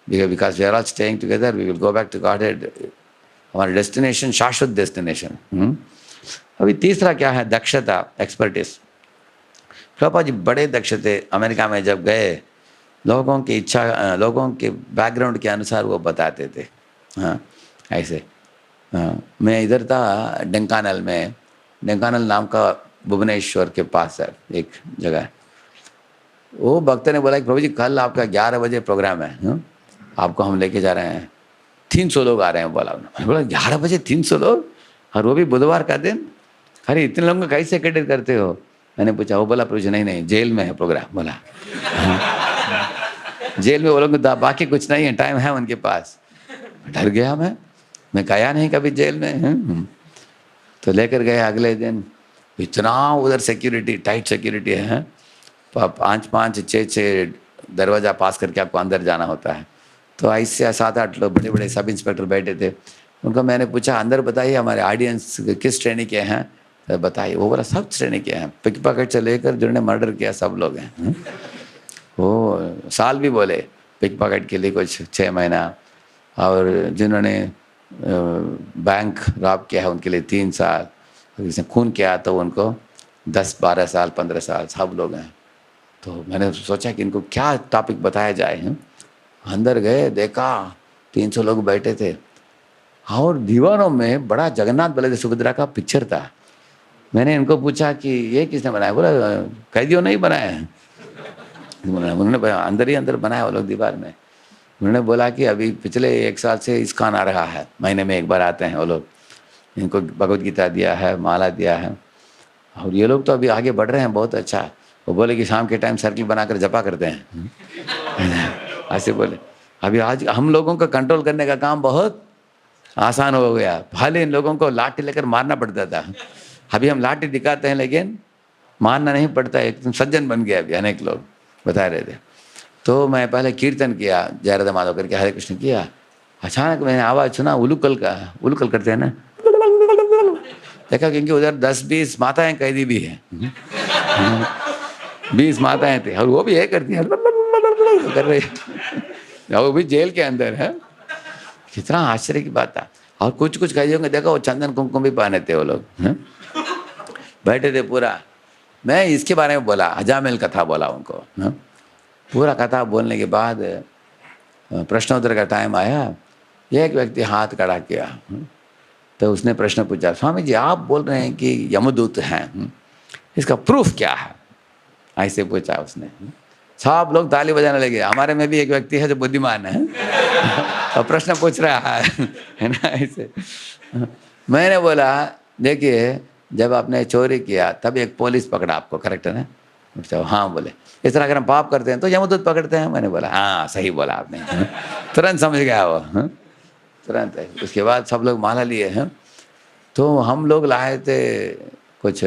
because we are all staying together, we will go back to Godhead, हमारा डेस्टिनेशन शाश्वत डेस्टिनेशन। अभी तीसरा क्या है, दक्षता, एक्सपर्टिस। प्रभुपाद जी बड़े दक्ष थे, अमेरिका में जब गए लोगों की इच्छा, लोगों के बैकग्राउंड के अनुसार वो बताते थे। हाँ ऐसे, हाँ मैं इधर था ढेंकानाल में, ढेंकानाल नाम का भुवनेश्वर के पास है एक जगह, वो भक्त ने बोला कि प्रभु जी कल आपका 11 बजे प्रोग्राम है, हाँ? आपको हम लेके जा रहे हैं, 300 लोग आ रहे हैं बोला उन्होंने। बोला 11 बजे 300 लोग, और वो भी बुधवार का दिन, अरे इतने लोगों को कैसे कैटर करते हो? मैंने पूछा, वो बोला प्रभु जी नहीं जेल में है प्रोग्राम। बोला जेल में वो लोग, बाकी कुछ नहीं है, टाइम है उनके पास। डर गया मैं गया नहीं कभी जेल में। तो लेकर गए अगले दिन, इतना उधर सिक्योरिटी, टाइट सिक्योरिटी है, 5-5, 6-6 दरवाज़ा पास करके आपको अंदर जाना होता है। तो ऐसे 7-8 लोग बड़े बड़े सब इंस्पेक्टर बैठे थे, उनको मैंने पूछा अंदर बताइए हमारे ऑडियंस किस श्रेणी के हैं, तो बताइए। वो बोला सब श्रेणी के हैं, पिक पॉकेट से लेकर जिन्होंने मर्डर किया सब लोग हैं। वो साल भी बोले, पिक पॉकेट के लिए कुछ 6 महीना, और जिन्होंने बैंक रॉब किया है उनके लिए 3 साल, जिसने खून किया तो उनको 10-12 साल 15 साल, सब लोग हैं। तो मैंने सोचा कि इनको क्या टॉपिक बताया जाए। अंदर गए, देखा 300 लोग बैठे थे, और दीवारों में बड़ा जगन्नाथ बलदेव सुभद्रा का पिक्चर था। मैंने इनको पूछा कि ये किसने बनाया? बोला कैदियों ने ही बनाया है। उन्होंने अंदर ही अंदर बनाया वो लोग दीवार में। उन्होंने बोला कि अभी पिछले 1 साल से इस्कॉन आ रहा है, महीने में 1 बार आते हैं वो लोग, इनको भगवद गीता दिया है, माला दिया है, और ये लोग तो अभी आगे बढ़ रहे हैं बहुत अच्छा। वो बोले कि शाम के टाइम सर्किल बनाकर जपा करते हैं। ऐसे बोले। अभी आज हम लोगों को कंट्रोल करने का काम बहुत आसान हो गया, पहले इन लोगों को लाठी लेकर मारना पड़ता था, अभी हम लाठी दिखाते हैं लेकिन मारना नहीं पड़ता है, एकदम सज्जन बन गया अभी अनेक लोग बता रहे थे। तो मैं पहले कीर्तन किया, जयराधा माधव करके हरे कृष्ण किया, अचानक मैंने आवाज़ सुना उलुकल का, उलुकल करते हैं ना, देखा क्योंकि उधर 10-20 माताएं कैदी भी हैं, 20 माताएं थे, और वो भी ये करती हैं कर रही, वो भी जेल के अंदर है। कितना आश्चर्य की बात था। और कुछ कैदियों को देखा वो चंदन कुमकुम भी पहने थे वो लोग, बैठे थे पूरा। मैं इसके बारे में बोला, हजामिल कथा बोला उनको, पूरा कथा बोलने के बाद प्रश्नोत्तर का टाइम आया, एक व्यक्ति हाथ खड़ा किया, तो उसने प्रश्न पूछा, स्वामी जी आप बोल रहे हैं कि यमदूत हैं, इसका प्रूफ क्या है? ऐसे पूछा उसने। सब लोग ताली बजाने लगे। हमारे में भी एक व्यक्ति है जो बुद्धिमान है और प्रश्न पूछ रहा है ना ऐसे। मैंने बोला देखिए जब आपने चोरी किया तब एक पुलिस पकड़ा आपको, करेक्ट है ना? तो हाँ बोले, इस तरह अगर हम पाप करते हैं तो यमदूत पकड़ते हैं। मैंने बोला हाँ सही बोला आपने। तुरंत समझ गया वो, तुरंत है। उसके बाद सब लोग माला लिए हैं। तो हम लोग लाए थे कुछ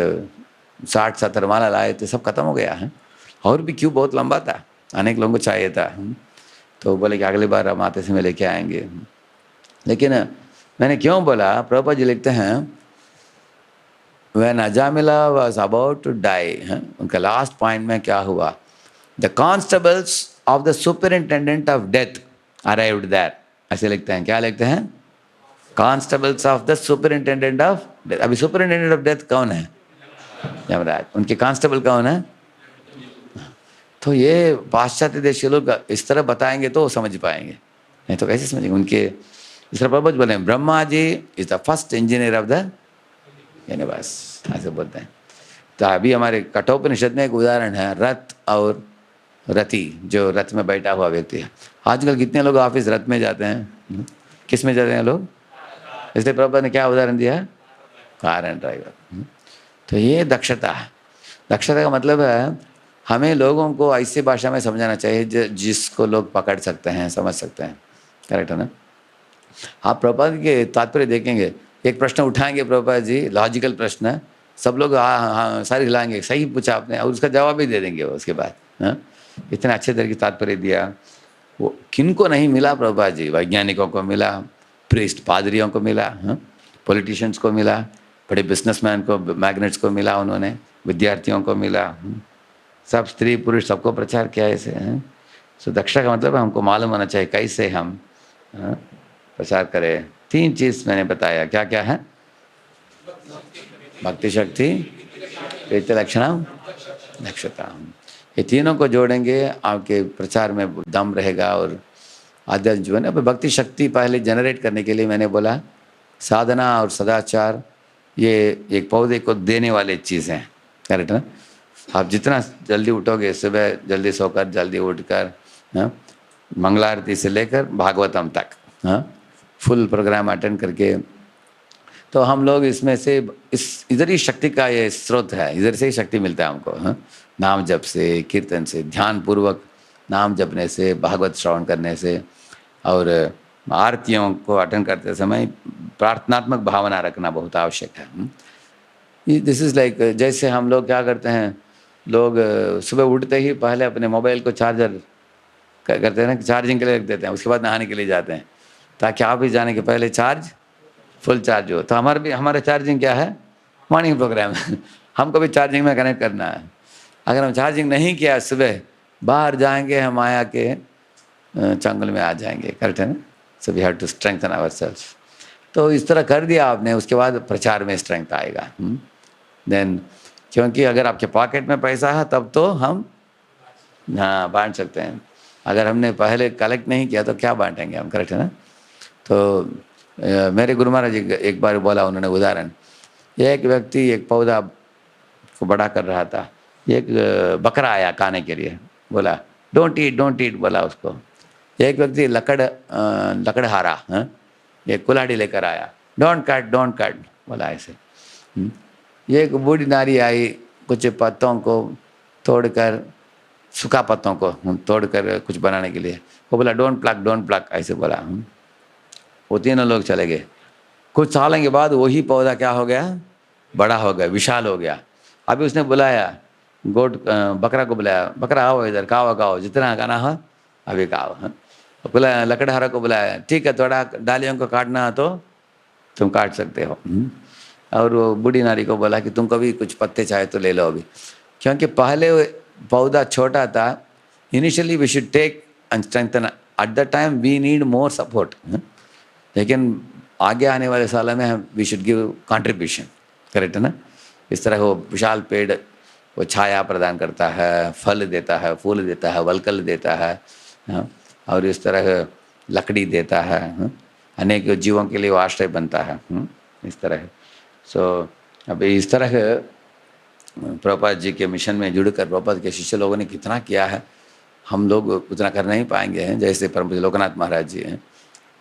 60-70 माला लाए थे, सब खत्म हो गया है। और भी क्यों बहुत लंबा था, अनेक लोगों को चाहिए था। तो बोले कि अगली बार हम आते समय लेके आएंगे। लेकिन मैंने क्यों बोला, प्रभुपाद जी लिखते हैं When Ajamila was about to die, उनका लास्ट पॉइंट में क्या हुआ, The constables of the superintendent of death arrived there. ऐसे लिखते हैं, क्या लिखते हैं? Constables of the superintendent of death. अभी superintendent of death कौन है? यमराज। उनके कांस्टेबल कौन है? तो ये पाश्चात्य देश के लोग इस तरह बताएंगे तो समझ पाएंगे, नहीं तो कैसे समझेंगे। उनके इस तरह प्रभुपाद बोले Brahma ji is the first engineer of the universe, ऐसे बोलते हैं। तो अभी हमारे कठोपनिषद में एक उदाहरण है, रथ और रथी, जो रथ में बैठा हुआ व्यक्ति है। आजकल कितने लोग ऑफिस रथ में जाते हैं, किस में जाते हैं लोग? इसलिए प्रभुपाद ने क्या उदाहरण दिया? Car and driver. तो ये दक्षता है। दक्षता का मतलब है हमें लोगों को ऐसी भाषा में समझाना चाहिए जिसको लोग पकड़ सकते हैं, समझ सकते हैं। करेक्ट है ना? आप प्रभुपाद के तात्पर्य देखेंगे, एक प्रश्न उठाएंगे प्रभुपाद जी, लॉजिकल प्रश्न, सब लोग हाँ हाँ सारे हिलाएंगे, सही पूछा आपने, और उसका जवाब भी दे देंगे वो उसके बाद। हाँ, इतने अच्छे तरीके तात्पर्य दिया। वो किनको नहीं मिला प्रभुपाद जी? वैज्ञानिकों को मिला, प्रीस्ट पादरियों को मिला, पॉलिटिशियंस को मिला, बड़े बिजनेसमैन को, मैग्नेट्स को मिला उन्होंने, विद्यार्थियों को मिला, सब स्त्री पुरुष सबको प्रचार किया ऐसे। सो दक्षता का मतलब हमको मालूम होना चाहिए कैसे हम प्रचार करें। 3 चीज़ मैंने बताया, क्या क्या है? भक्ति शक्ति, प्रीति लक्षणम, दक्षता। ये तीनों को जोड़ेंगे, आपके प्रचार में दम रहेगा और आध्यात्मिक जीवन। अब भक्ति शक्ति पहले जनरेट करने के लिए मैंने बोला साधना और सदाचार, ये एक पौधे को देने वाले चीज़ हैं। करेक्ट ना? आप जितना जल्दी उठोगे, सुबह जल्दी सोकर जल्दी उठकर मंगला आरती से लेकर भागवतम तक फुल प्रोग्राम अटेंड करके, तो हम लोग इसमें से इधर ही शक्ति का ये स्रोत है, इधर से ही शक्ति मिलता है हमको। नाम जप से, कीर्तन से, ध्यान पूर्वक नाम जपने से, भागवत श्रवण करने से, और आरतियों को अटेंड करते समय प्रार्थनात्मक भावना रखना बहुत आवश्यक है। दिस इज़ लाइक, जैसे हम लोग क्या करते हैं, लोग सुबह उठते ही पहले अपने मोबाइल को चार्जर करते हैं ना, चार्जिंग के लिए रख देते हैं, उसके बाद नहाने के लिए जाते हैं, ताकि आप भी जाने के पहले चार्ज फुल चार्ज हो। तो हमारा चार्जिंग क्या है? मॉर्निंग प्रोग्राम हमको भी चार्जिंग में कनेक्ट करना है। अगर हम चार्जिंग नहीं किया सुबह, बाहर जाएंगे हम माया के चंगुल में आ जाएंगे। करेक्ट है ना? So we have to strengthen ourselves. तो इस तरह कर दिया आपने, उसके बाद प्रचार में स्ट्रेंथ आएगा। देन क्योंकि अगर आपके पॉकेट में पैसा है तब तो हम बांट सकते हैं, अगर हमने पहले कलेक्ट नहीं किया तो क्या बांटेंगे हम। करेक्ट है ना? तो मेरे गुरु महाराज जी एक बार बोला उन्होंने उदाहरण, एक व्यक्ति एक पौधा को बड़ा कर रहा था, एक बकरा आया खाने के लिए, बोला डोंट ईट बोला उसको। एक व्यक्ति लकड़हारा एक कुल्हाड़ी लेकर आया, डोंट कट बोला ऐसे। एक बूढ़ी नारी आई, कुछ पत्तों को तोड़कर, सूखा पत्तों को तोड़कर कुछ बनाने के लिए, वो बोला डोंट प्लक ऐसे बोला। वो तीनों लोग चले गए। कुछ सालों के बाद वही पौधा क्या हो गया? बड़ा हो गया, विशाल हो गया। अभी उसने बुलाया बकरा को, बुलाया, बकरा आओ इधर, खाओ जितना खाना हो अभी खाओ। बुलाया लकड़हारा को, बुलाया, ठीक है थोड़ा डालियों को काटना हो तो तुम काट सकते हो। और वो बूढ़ी नारी को बोला कि तुमको भी कुछ पत्ते चाहे तो ले लो अभी, क्योंकि पहले पौधा छोटा था। Initially we should take and strengthen, at the time we need more support, लेकिन आगे आने वाले सालों में we should give contribution. Correct है ना? इस तरह वो विशाल पेड़ वो छाया प्रदान करता है, फल देता है, फूल देता है, वलकल देता है, और इस तरह लकड़ी देता है, अनेक जीवों के लिए वो आश्रय बनता है। इस तरह सो अभी इस तरह प्रभुपाद जी के मिशन में जुड़कर प्रभुपाद के शिष्य लोगों ने कितना किया है, हम लोग उतना कर नहीं पाएंगे हैं। जैसे परम पूज्य लोकनाथ महाराज जी हैं,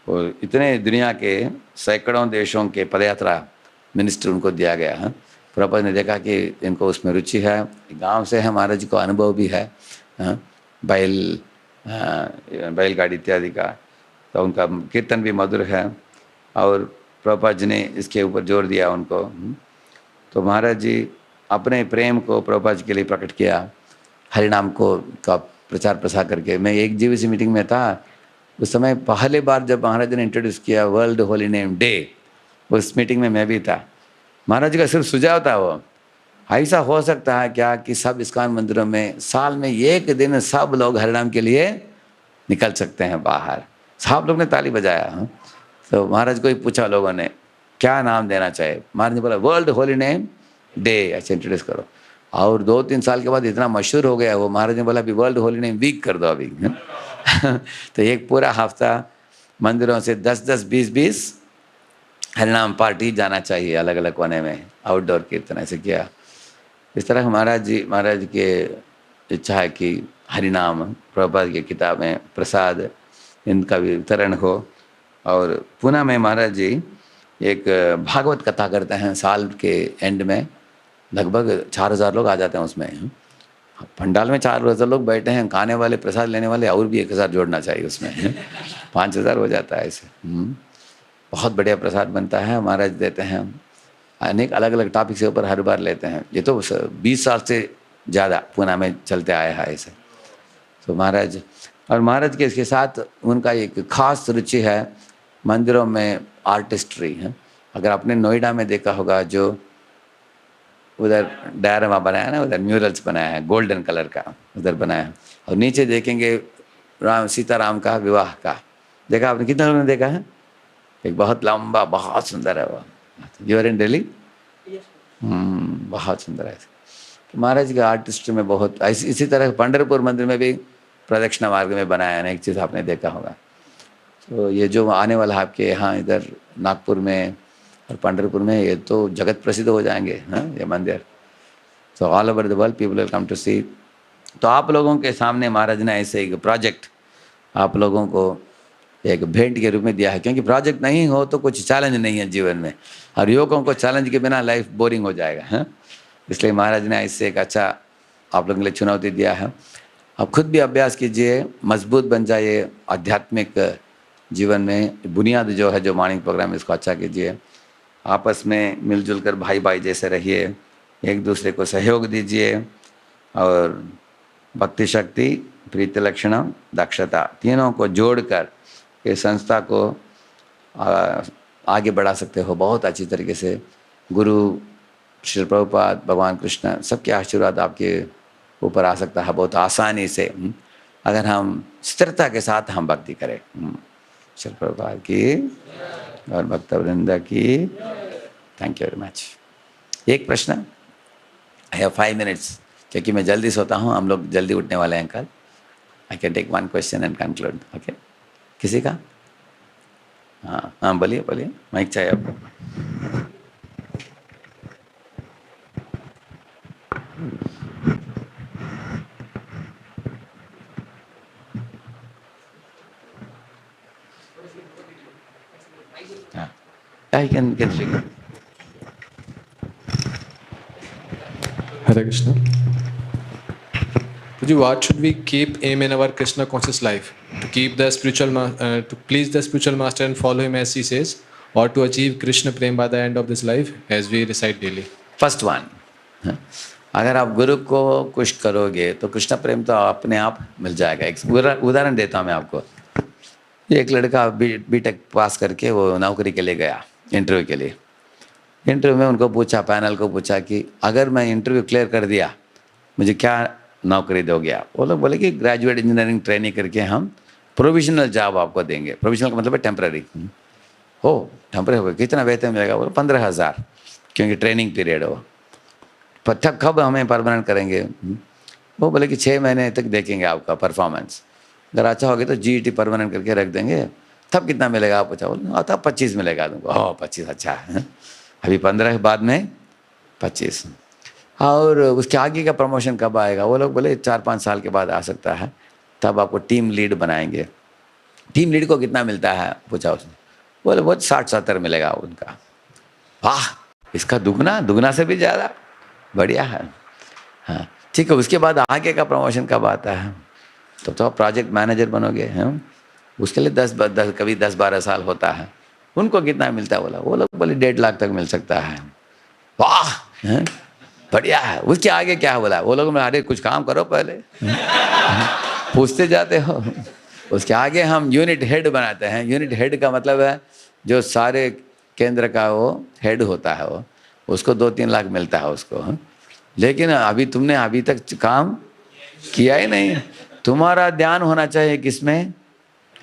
और इतने दुनिया के सैकड़ों देशों के पदयात्रा मिनिस्टर उनको दिया गया है। प्रभुपाद ने देखा कि इनको उसमें रुचि है, गांव से है, महाराज जी को अनुभव भी है बैलगाड़ी इत्यादि का, तो उनका कीर्तन भी मधुर है, और प्रभुपाद जी ने इसके ऊपर जोर दिया उनको। तो महाराज जी अपने प्रेम को प्रभुपाद जी के लिए प्रकट किया, हरिनाम को का प्रचार प्रसार करके। मैं एक जीवीसी मीटिंग में था, उस समय पहली बार जब महाराज जी ने इंट्रोड्यूस किया वर्ल्ड होली नेम डे, उस मीटिंग में मैं भी था। महाराज जी का सिर्फ सुझाव था वो, ऐसा हो सकता है क्या कि सब इस्कॉन मंदिरों में साल में एक दिन सब लोग हरिनाम के लिए निकल सकते हैं बाहर। सब लोग ने ताली बजाया। तो महाराज को ही पूछा लोगों ने क्या नाम देना चाहिए, महाराज ने बोला वर्ल्ड होली नेम डे ऐसे इंट्रोड्यूस करो। और 2-3 साल के बाद इतना मशहूर हो गया वो, महाराज ने बोला अभी वर्ल्ड होली नेम वीक कर दो अभी। तो एक पूरा हफ्ता मंदिरों से 10-10, 20-20 हरिनाम पार्टी जाना चाहिए अलग अलग कोने में, आउटडोर कीर्तन ऐसे किया। इस तरह महाराज के इच्छा है कि हरिनाम, प्रभुपाद की किताबें, प्रसाद, इनका भी वितरण हो। और पुणे में महाराज जी एक भागवत कथा करते हैं साल के एंड में, लगभग 4,000 लोग आ जाते हैं उसमें। पंडाल में 4,000 लोग बैठे हैं, खाने वाले, प्रसाद लेने वाले, और भी 1,000 जोड़ना चाहिए उसमें। 5,000 हो जाता है ऐसे। बहुत बढ़िया प्रसाद बनता है, महाराज देते हैं। अनेक अलग अलग टॉपिक के ऊपर हर बार लेते हैं। ये तो 20 साल से ज़्यादा पूना में चलते आया है ऐसे। तो महाराज, और महाराज के इसके साथ उनका एक खास रुचि है मंदिरों में आर्टिस्ट्री है। अगर आपने नोएडा में देखा होगा, जो उधर डायरामा बनाया है ना, उधर म्यूरल्स बनाया है गोल्डन कलर का, उधर बनाया है। और नीचे देखेंगे राम सीताराम का विवाह का, देखा आपने? कितने लोगों ने देखा है? एक बहुत लंबा, बहुत सुंदर है वो। You are in Delhi? बहुत सुंदर है। तो महाराज के आर्टिस्ट में बहुत इसी तरह पंढरपुर मंदिर में भी प्रदक्षिणा मार्ग में बनाया है, एक चीज़ आपने देखा होगा। तो ये जो आने वाला है आपके यहाँ इधर नागपुर में और पंढरपुर में, ये तो जगत प्रसिद्ध हो जाएंगे हाँ ये मंदिर। तो all over the world people will come to see. तो आप लोगों के सामने महाराज ने ऐसे एक प्रोजेक्ट आप लोगों को एक भेंट के रूप में दिया है, क्योंकि प्रोजेक्ट नहीं हो तो कुछ चैलेंज नहीं है जीवन में, और युवकों को चैलेंज के बिना लाइफ बोरिंग हो जाएगा हाँ। इसलिए महाराज ने इससे एक अच्छा आप लोगों के लिए चुनौती दिया है। आप खुद भी अभ्यास कीजिए, मजबूत बन जाइए आध्यात्मिक जीवन में। बुनियाद जो है, जो मॉर्निंग प्रोग्राम, इसको अच्छा कीजिए। आपस में मिलजुल कर भाई भाई जैसे रहिए, एक दूसरे को सहयोग दीजिए, और भक्ति शक्ति प्रीति लक्षणम दक्षता, तीनों को जोड़कर ये संस्था को आगे बढ़ा सकते हो बहुत अच्छी तरीके से। गुरु श्री प्रभुपाद, भगवान कृष्ण, सबके आशीर्वाद आपके ऊपर आ सकता है बहुत आसानी से, अगर हम स्थिरता के साथ हम भक्ति करें। श्री प्रभुपाद की और भक्त वृंद की। Thank you very much. एक प्रश्न, आई हैव 5 मिनट्स, क्योंकि मैं जल्दी सोता हूँ, हम लोग जल्दी उठने वाले हैं कल। I can take 1 question and conclude. Okay, किसी का? हाँ हाँ, बोलिए बोलिए, माइक चाहिए आपको। हाँ, I can speak. Hare Krishna. Puji, what should we keep aim in our Krishna conscious life? To keep the to please the spiritual master and follow him as he says, or to achieve Krishna prem by the end of this life as we recite daily? First one, अगर आप गुरु को कुछ करोगे तो कृष्ण प्रेम तो अपने आप मिल जाएगा। एक उदाहरण देता हूँ मैं आपको। एक लड़का बीटेक पास करके वो नौकरी के लिए गया इंटरव्यू के लिए। इंटरव्यू में उनको पूछा, पैनल को पूछा कि अगर मैं इंटरव्यू क्लियर कर दिया मुझे क्या नौकरी दोगे आप? वो लोग बोले कि ग्रेजुएट इंजीनियरिंग ट्रेनिंग करके हम प्रोविजनल जॉब आपको देंगे। प्रोविजनल का मतलब है टेम्पररी। हो टेम्पररी हो, कितना वेतन मिलेगा? बोलो 15,000, क्योंकि ट्रेनिंग पीरियड हो। पर कब हमें परमानेंट करेंगे? वो बोले कि 6 महीने तक देखेंगे आपका परफॉर्मेंस, अगर अच्छा हो गया तो जीईटी परमानेंट करके रख देंगे। तब कितना मिलेगा आप? पूछा। बोले तब 25 मिलेगा तुमको। ओह 25, अच्छा है। अभी 15 के बाद में 25, और उसके आगे का प्रमोशन कब आएगा? वो लोग बोले 4-5 साल के बाद आ सकता है, तब आपको टीम लीड बनाएंगे। टीम लीड को कितना मिलता है पूछा उसने। बोले बहुत 60-70 मिलेगा उनका। वाह, इसका दुगना से भी ज़्यादा, बढ़िया है। हाँ ठीक है, उसके बाद आगे का प्रमोशन कब आता है? तो आप प्रोजेक्ट मैनेजर बनोगे हैं, उसके लिए 10 कभी 10-12 साल होता है। उनको कितना मिलता है? बोला वो लोग बोले 1.5 लाख तक मिल सकता है। वाह है, बढ़िया है। उसके आगे क्या है? बोला वो लोग अरे कुछ काम करो पहले, पूछते जाते हो। उसके आगे हम यूनिट हेड बनाते हैं। यूनिट हेड का मतलब है जो सारे केंद्र का वो हेड होता है, वो उसको 2-3 लाख मिलता है उसको। लेकिन अभी तुमने अभी तक काम किया ही नहीं। तुम्हारा ध्यान होना चाहिए किसमें?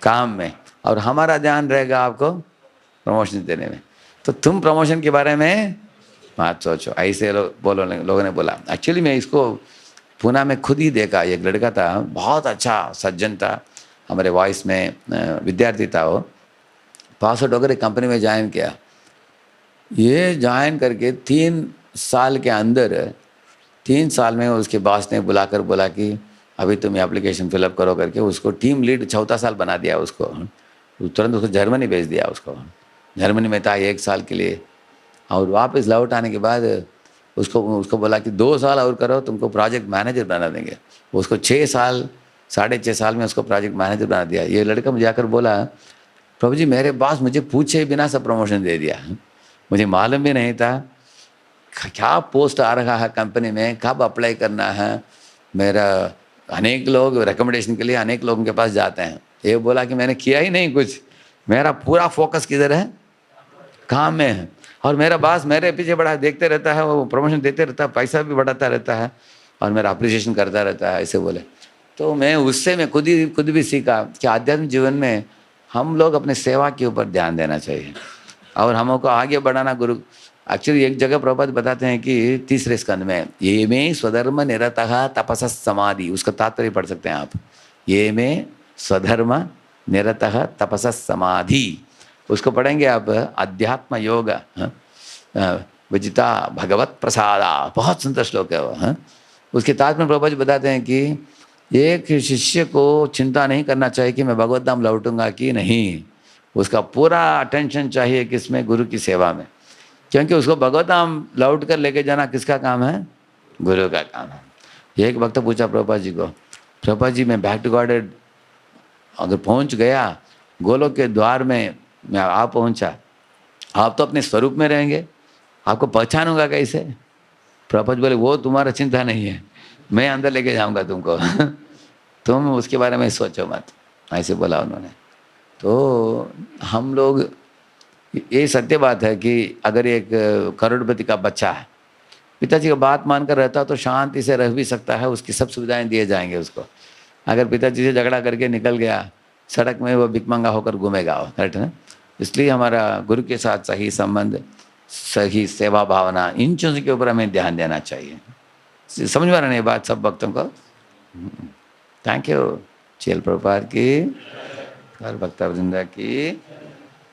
काम में, और हमारा ध्यान रहेगा आपको प्रमोशन देने में। तो तुम प्रमोशन के बारे में मत सोचो, ऐसे लोगों ने बोला। एक्चुअली मैं इसको पूना में खुद ही देखा। एक लड़का था, बहुत अच्छा सज्जन था, हमारे वॉइस में विद्यार्थी था। वो पास आउट होकर एक कंपनी में ज्वाइन किया। ये ज्वाइन करके 3 साल के अंदर, 3 साल में उसके बॉस ने बुलाकर बोला कि अभी तुम एप्लीकेशन फिलअप करो करके उसको टीम लीड 4था साल बना दिया उसको। तुरंत उसको जर्मनी भेज दिया। उसको जर्मनी में था 1 साल के लिए, और वापस लौट आने के बाद उसको उसको बोला कि 2 साल और करो, तुमको प्रोजेक्ट मैनेजर बना देंगे। उसको 6 साल 6.5 साल में उसको प्रोजेक्ट मैनेजर बना दिया। ये लड़का मुझे आकर बोला, प्रभु जी मेरे बॉस मुझे पूछे बिना सब प्रमोशन दे दिया, मुझे मालूम भी नहीं था क्या पोस्ट आ रहा है कंपनी में, कब अप्लाई करना है। मेरा अनेक लोग रिकमेंडेशन के लिए अनेक लोगों के पास जाते हैं। ये बोला कि मैंने किया ही नहीं कुछ, मेरा पूरा फोकस किधर है, काम में है। और मेरा बॉस मेरे पीछे बड़ा देखते रहता है, वो प्रमोशन देते रहता है, पैसा भी बढ़ाता रहता है और मेरा अप्रिसिएशन करता रहता है, ऐसे बोले। तो मैं उससे मैं खुद भी सीखा कि आध्यात्मिक जीवन में हम लोग अपने सेवा के ऊपर ध्यान देना चाहिए और हमको आगे बढ़ाना। गुरु एक्चुअली एक जगह प्रभुपाद बताते हैं कि 3रे स्कंद में, ये में स्वधर्म निरतः तपस समाधि, उसका तात्पर्य पढ़ सकते हैं आप। ये में स्वधर्म निरतः तपस समाधि, उसको पढ़ेंगे आप, अध्यात्म योग विजिता भगवत प्रसादा, बहुत सुंदर श्लोक है वो। उसके तात्पर्य प्रभुपाद जी बताते हैं कि एक शिष्य को चिंता नहीं करना चाहिए कि मैं भगवत धाम लौटूंगा कि नहीं, उसका पूरा अटेंशन चाहिए किसमें, गुरु की सेवा में। क्योंकि उसको भगवत धाम लौट कर लेके जाना किसका काम है, गुरु का काम है। एक वक्त पूछा प्रभुपाद जी को, प्रभुपाद जी मैं बैक टू गॉडेड अगर पहुंच गया, गोलोक के द्वार में मैं आप पहुंचा, आप तो अपने स्वरूप में रहेंगे, आपको पहचानूंगा कैसे। प्रभुपाद बोले वो तुम्हारा चिंता नहीं है, मैं अंदर लेके जाऊंगा तुमको तुम उसके बारे में सोचो मत, ऐसे बोला उन्होंने। तो हम लोग, ये सत्य बात है कि अगर एक करोड़पति का बच्चा है, पिताजी का बात मानकर रहता तो शांति से रह भी सकता है, उसकी सब सुविधाएं दिए जाएंगे उसको। अगर पिताजी से झगड़ा करके निकल गया सड़क में, वो भिखमंगा होकर घूमेगा, करेक्ट है। इसलिए हमारा गुरु के साथ सही संबंध, सही सेवा भावना, इन चीज़ों के ऊपर हमें ध्यान देना चाहिए। समझ में आ रहा है बात सब भक्तों को। Thank you. चेल प्रभुपाद की, हर भक्तवृंदा की।